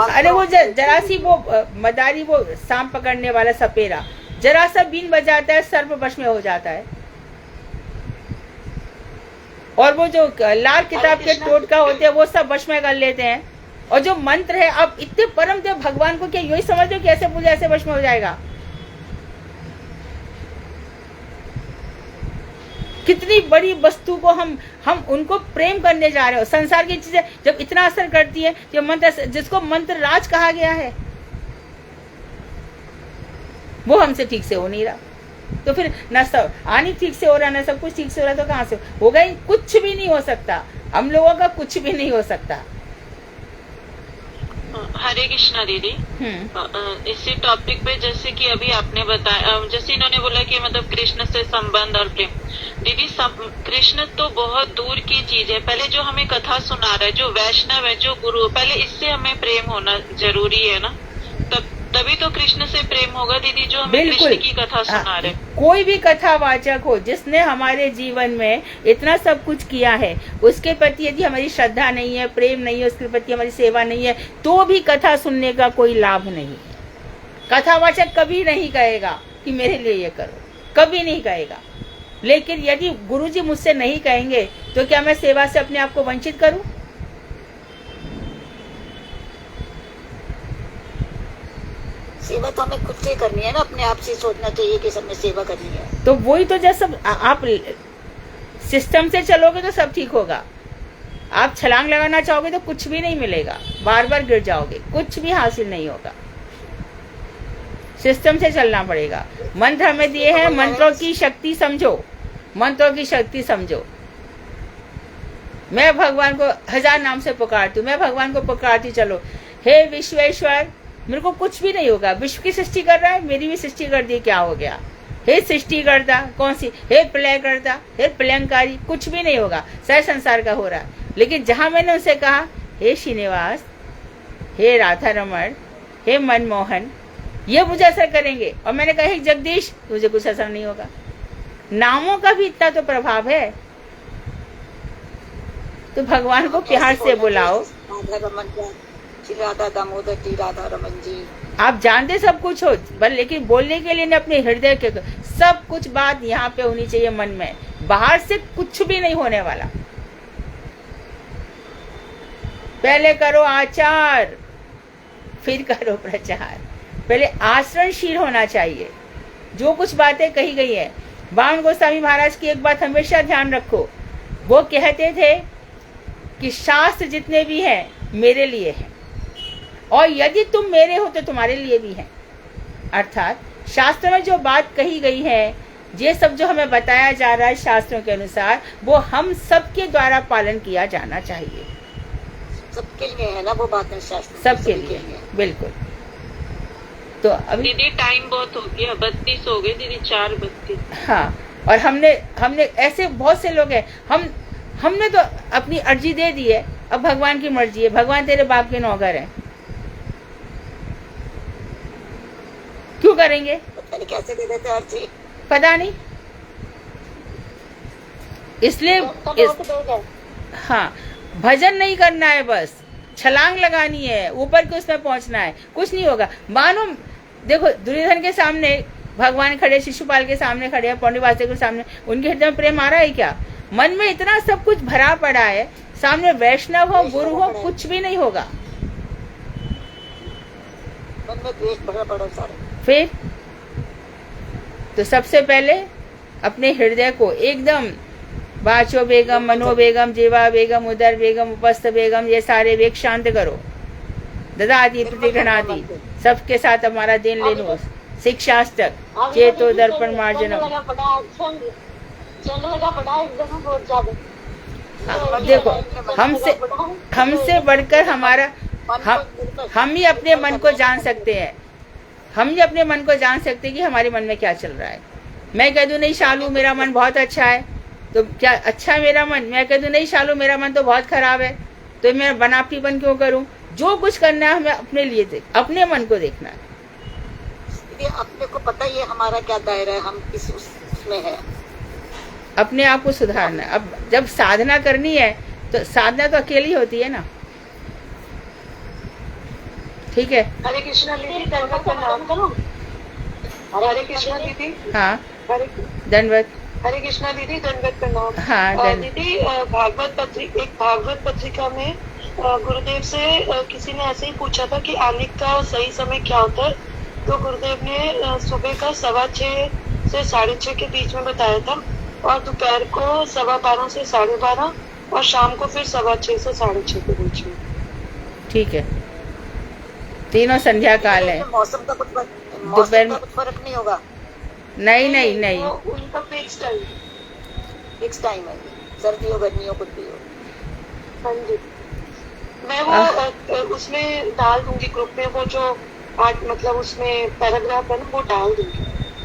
अरे वो जरा सी वो मदारी, वो सांप पकड़ने वाला सपेरा, जरा सा बीन बजाता है, सर्प वश में हो जाता है। और वो जो लाल किताब के टोटका होते हैं वो सब वश में कर लेते हैं। और जो मंत्र है, आप इतने परम देव भगवान को क्या यही समझ लो कि ऐसे पूजा ऐसे वश में हो जाएगा? कितनी बड़ी वस्तु को हम उनको प्रेम करने जा रहे हो। संसार की चीजें जब इतना असर करती है, जो मंत्र, जिसको मंत्र राज कहा गया है, वो हमसे ठीक से हो नहीं रहा। तो फिर न सब आनी ठीक से हो रहा, न सब कुछ ठीक से हो रहा, तो कहाँ से होगा? कुछ भी नहीं हो सकता, हम लोगों का कुछ भी नहीं हो सकता। हरे कृष्णा दीदी, इसी टॉपिक पे जैसे कि अभी आपने बताया, जैसे इन्होंने बोला कि मतलब कृष्ण से संबंध और प्रेम, दीदी कृष्ण तो बहुत दूर की चीज है। पहले जो हमें कथा सुना रहा है, जो वैष्णव है, जो गुरु, पहले इससे हमें प्रेम होना जरूरी है ना, तभी तो कृष्ण से प्रेम होगा दीदी, जो हमें कृष्ण की कथा सुना रहे। कोई भी कथावाचक हो जिसने हमारे जीवन में इतना सब कुछ किया है, उसके प्रति यदि हमारी श्रद्धा नहीं है, प्रेम नहीं है, उसके प्रति हमारी सेवा नहीं है, तो भी कथा सुनने का कोई लाभ नहीं। कथावाचक कभी नहीं कहेगा कि मेरे लिए ये करो, कभी नहीं कहेगा। लेकिन यदि गुरुजी मुझसे नहीं कहेंगे तो क्या मैं सेवा से अपने आप को वंचित करूं? सेवा तो हमें खुद से करनी है ना, अपने आप से सोचना चाहिए कि सबने सेवा करनी है। तो वही तो, जब सब आप सिस्टम से चलोगे तो सब ठीक होगा। आप छलांग लगाना चाहोगे तो कुछ भी नहीं मिलेगा, बार बार गिर जाओगे, कुछ भी हासिल नहीं होगा। सिस्टम से चलना पड़ेगा। मंत्र हमें दिए हैं, मंत्रों की शक्ति समझो, मंत्रों की शक्ति समझो। मैं भगवान को 1000 नाम से पुकारती हूँ, मैं भगवान को पुकारती, चलो हे विश्वेश्वर, मेरे को कुछ भी नहीं होगा, विश्व की सृष्टि कर रहा है, मेरी भी सृष्टि कर दी, क्या हो गया? हे सृष्टि करता, कौन सी? हे प्रलय करता, हे प्रलयंकारी, कुछ भी नहीं होगा, सारे संसार का हो रहा है। लेकिन जहां मैंने उनसे कहा हे श्रीनिवास, हे राधा रमण, हे मनमोहन, ये मुझे असर करेंगे, और मैंने कहा हे जगदीश, मुझे कुछ असर नहीं होगा। नामों का भी इतना तो प्रभाव है। तो भगवान को प्यार से बुलाओ। राधा दामोदर जी, राधा रमन जी, आप जानते सब कुछ हो, पर लेकिन बोलने के लिए न अपने हृदय के, सब कुछ बात यहाँ पे होनी चाहिए मन में, बाहर से कुछ भी नहीं होने वाला। पहले करो आचार, फिर करो प्रचार। पहले आचरणशील होना चाहिए। जो कुछ बातें कही गई है, बामन गोस्वामी महाराज की एक बात हमेशा ध्यान रखो, वो कहते थे कि शास्त्र जितने भी हैं मेरे लिए हैं, और यदि तुम मेरे हो तो तुम्हारे लिए भी हैं। अर्थात शास्त्र में जो बात कही गई है, ये सब जो हमें बताया जा रहा है शास्त्रों के अनुसार, वो हम सबके द्वारा पालन किया जाना चाहिए। सबके लिए है ना वो बातें, शास्त्र सबके लिए, बिल्कुल। तो अभी दीदी टाइम बहुत हो गया, 32 हो गए दीदी, 4:32। हाँ, और हमने ऐसे बहुत से लोग हैं, हमने तो अपनी अर्जी दे दी है, अब भगवान की मर्जी है। भगवान तेरे बाप के नौकर हैं, क्यों करेंगे? कैसे दे देते अर्जी, पता नहीं। इसलिए हाँ, भजन नहीं करना है, बस छलांग लगानी है, ऊपर के उसमें पहुंचना है, कुछ नहीं होगा। मानो देखो दुर्योधन के सामने भगवान खड़े, शिशुपाल के सामने खड़े हैं, पौंडीवासी के सामने, उनके हृदय में प्रेम आ रहा है क्या? मन में इतना सब कुछ भरा पड़ा है, सामने वैष्णव हो, गुरु हो, कुछ भी नहीं होगा। मन में द्वेष भरा पड़ा सारा। फिर तो सबसे पहले अपने हृदय को एकदम वाचो बेगम, मनो बेगम, जीवा बेगम, उदर बेगम, उपस्थ बेगम, ये सारे वेग शांत करो। ददाति प्रतिगृणाति, सबके साथ हमारा दिन ले लो। शिक्षास्तक चेतो दर्पण मार्जनम। देखो हमसे बढ़कर हमारा हम ही अपने मन को जान सकते हैं। हम ही अपने मन को जान सकते हैं कि हमारे मन में क्या चल रहा है। मैं कह दूं नहीं शालू मेरा मन बहुत अच्छा है, तो क्या अच्छा है मेरा मन? मैं कह दूं नहीं शालू मेरा मन तो बहुत खराब है, तो मैं बनावटीपन क्यों करूं? जो कुछ करना है हमें अपने लिए अपने मन को देखना है। अपने को पता ही है हमारा क्या दायरा है, हम किस उसमें है। अपने आप को सुधारना है। अब जब साधना करनी है तो साधना तो अकेली होती है ना, ठीक है। हरे कृष्णा दीदी, दंडवत प्रणाम करो। हरे कृष्णा दीदी। हाँ, दंडवत। हरे कृष्णा दीदी, दंडवत प्रणाम। हाँ दीदी, एक भागवत पत्रिका में गुरुदेव से किसी ने ऐसे ही पूछा था कि आने का सही समय क्या होता है, तो गुरुदेव ने सुबह का 6:15 से 6:30 के बीच में बताया था, और दोपहर को 12:15 से 12:30, और शाम को फिर 6:15 से 6:30 के बीच में। ठीक है, तीनों संध्या काल है। मौसम का कुछ फर्क नहीं होगा? नहीं, उनका फिक्स टाइम है, सर्दी हो गर्मी हो कुछ भी हो। हाँ जी, मैं वो उसमें डाल दूंगी ग्रुप में, वो जो मतलब उसमें पैराग्राफ है ना, वो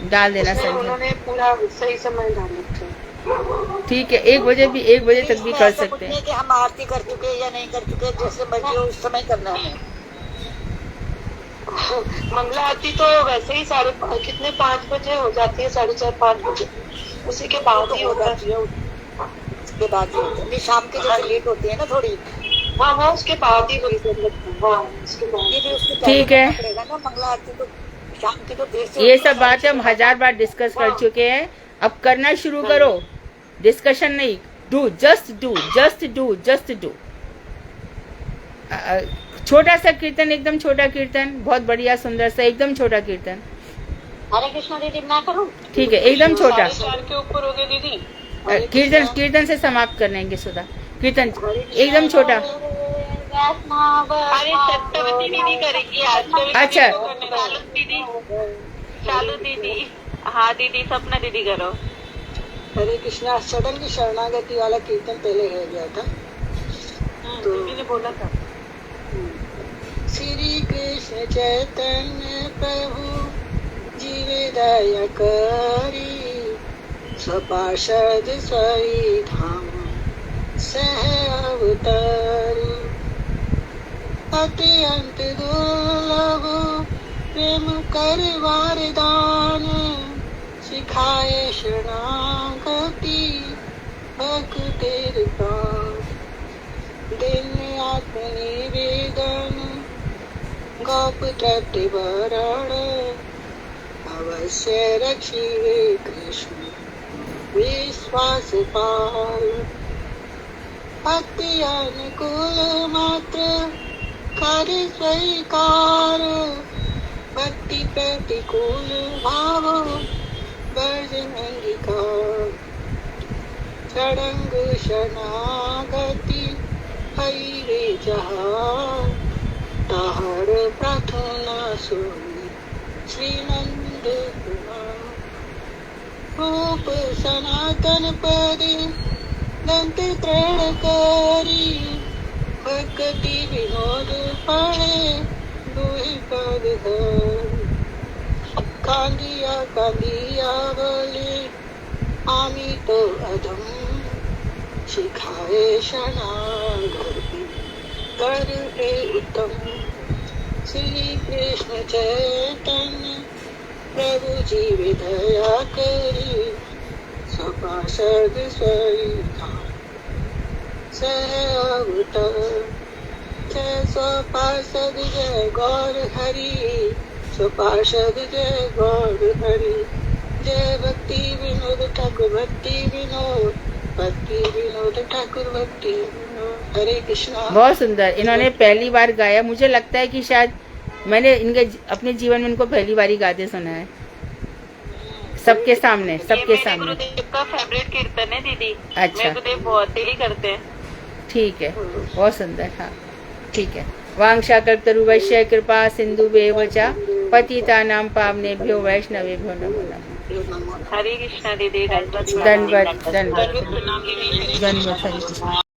डाल देना सर। उन्होंने पूरा सही समय डाल रखा है। ठीक है, 1 बजे तक भी कर सकते हैं। कि हम आरती कर चुके या नहीं कर चुके, जैसे मर्जी हो उस समय करना है। मंगला आरती तो वैसे ही 5 बजे हो जाती है, 4:30-5 बजे, उसी के बाद ही होता है। उसके बाद ही होता है, शाम के जैसे लेट होती है ना थोड़ी। हाँ, उसके बाद ही हुई। ठीक है, मंगला आरती तो शाम की तो देर से। ये सब बातें हम 1000 बार डिस्कस कर चुके हैं। अब करना शुरू करो, डिस्कशन नहीं, जस्ट डू। छोटा सा कीर्तन, एकदम छोटा कीर्तन, बहुत बढ़िया सुंदर सा एकदम छोटा कीर्तन। हरे कृष्णा दीदी, मैं करूं? ठीक है, एकदम छोटा। 4:30 के ऊपर हो गए दीदी। कीर्तन से समाप्त कर लेंगे सुधा। कीर्तन एकदम छोटा। अरे सत्यवती दीदी करेगी आज। अच्छा, चालू दीदी। हाँ दीदी, सपना दीदी करो। हरे कृष्णा सडनली शरणागति वाला कीर्तन पहले हो गया था, तो दीदी ने बोला था श्री कृष्ण चैतन्य प्रभु जीवे दया करी, स्वपार्षद स्वई धाम सह अवतारी। अत्यंत दुर्लभ प्रेम कर वरदान, सिखाए शरणागति भक्तेर प्राण। दिन आत्मनिवेदन गोप तृप्तिवरण, अवश्य रक्षिवे कृष्ण विश्वास पाल। अति अनुकूल मात्र कार्य स्वीकार, भक्ति प्रतिकूल भाव वर्जन अंगीकार। षडंग शरणागति हईरे जहाँ, ताहर प्रार्थना सुन श्री नंद रूप सनातन परि दंत त्रणकारी भक्ति विनोद पड़े दुहि पद कांदिया बोले आमी तो अधम शिखाए शरणागति कर हे उत्तम श्री कृष्ण चैतन्य प्रभु जी विदया करी सपार्षद जय स्वपार्षद जय गौर हरि स्वपार्षद जय गौर हरि जय भक्ति विनोद ठाकुर भक्ति विनोद ठाकुर भक्ति विनोद। हरे कृष्णा। बहुत सुंदर। इन्होंने पहली बार गाया, मुझे लगता है कि शायद मैंने इनके अपने जीवन में इनको पहली बार ही गाते सुना है, सबके सामने। गुरुदेव का फेवरेट कीर्तन है दीदी। अच्छा, मेरे गुरुदेव बहुत ही करते हैं। ठीक है, बहुत सुंदर। हाँ ठीक है। वांशा कल्पतरुवैश्य कृपा सिंधु वेवचा पतितानां पावनेभ्यो वैष्णवेभ्यो नमो नमः। हरे कृष्णा दीदी। दंडवत।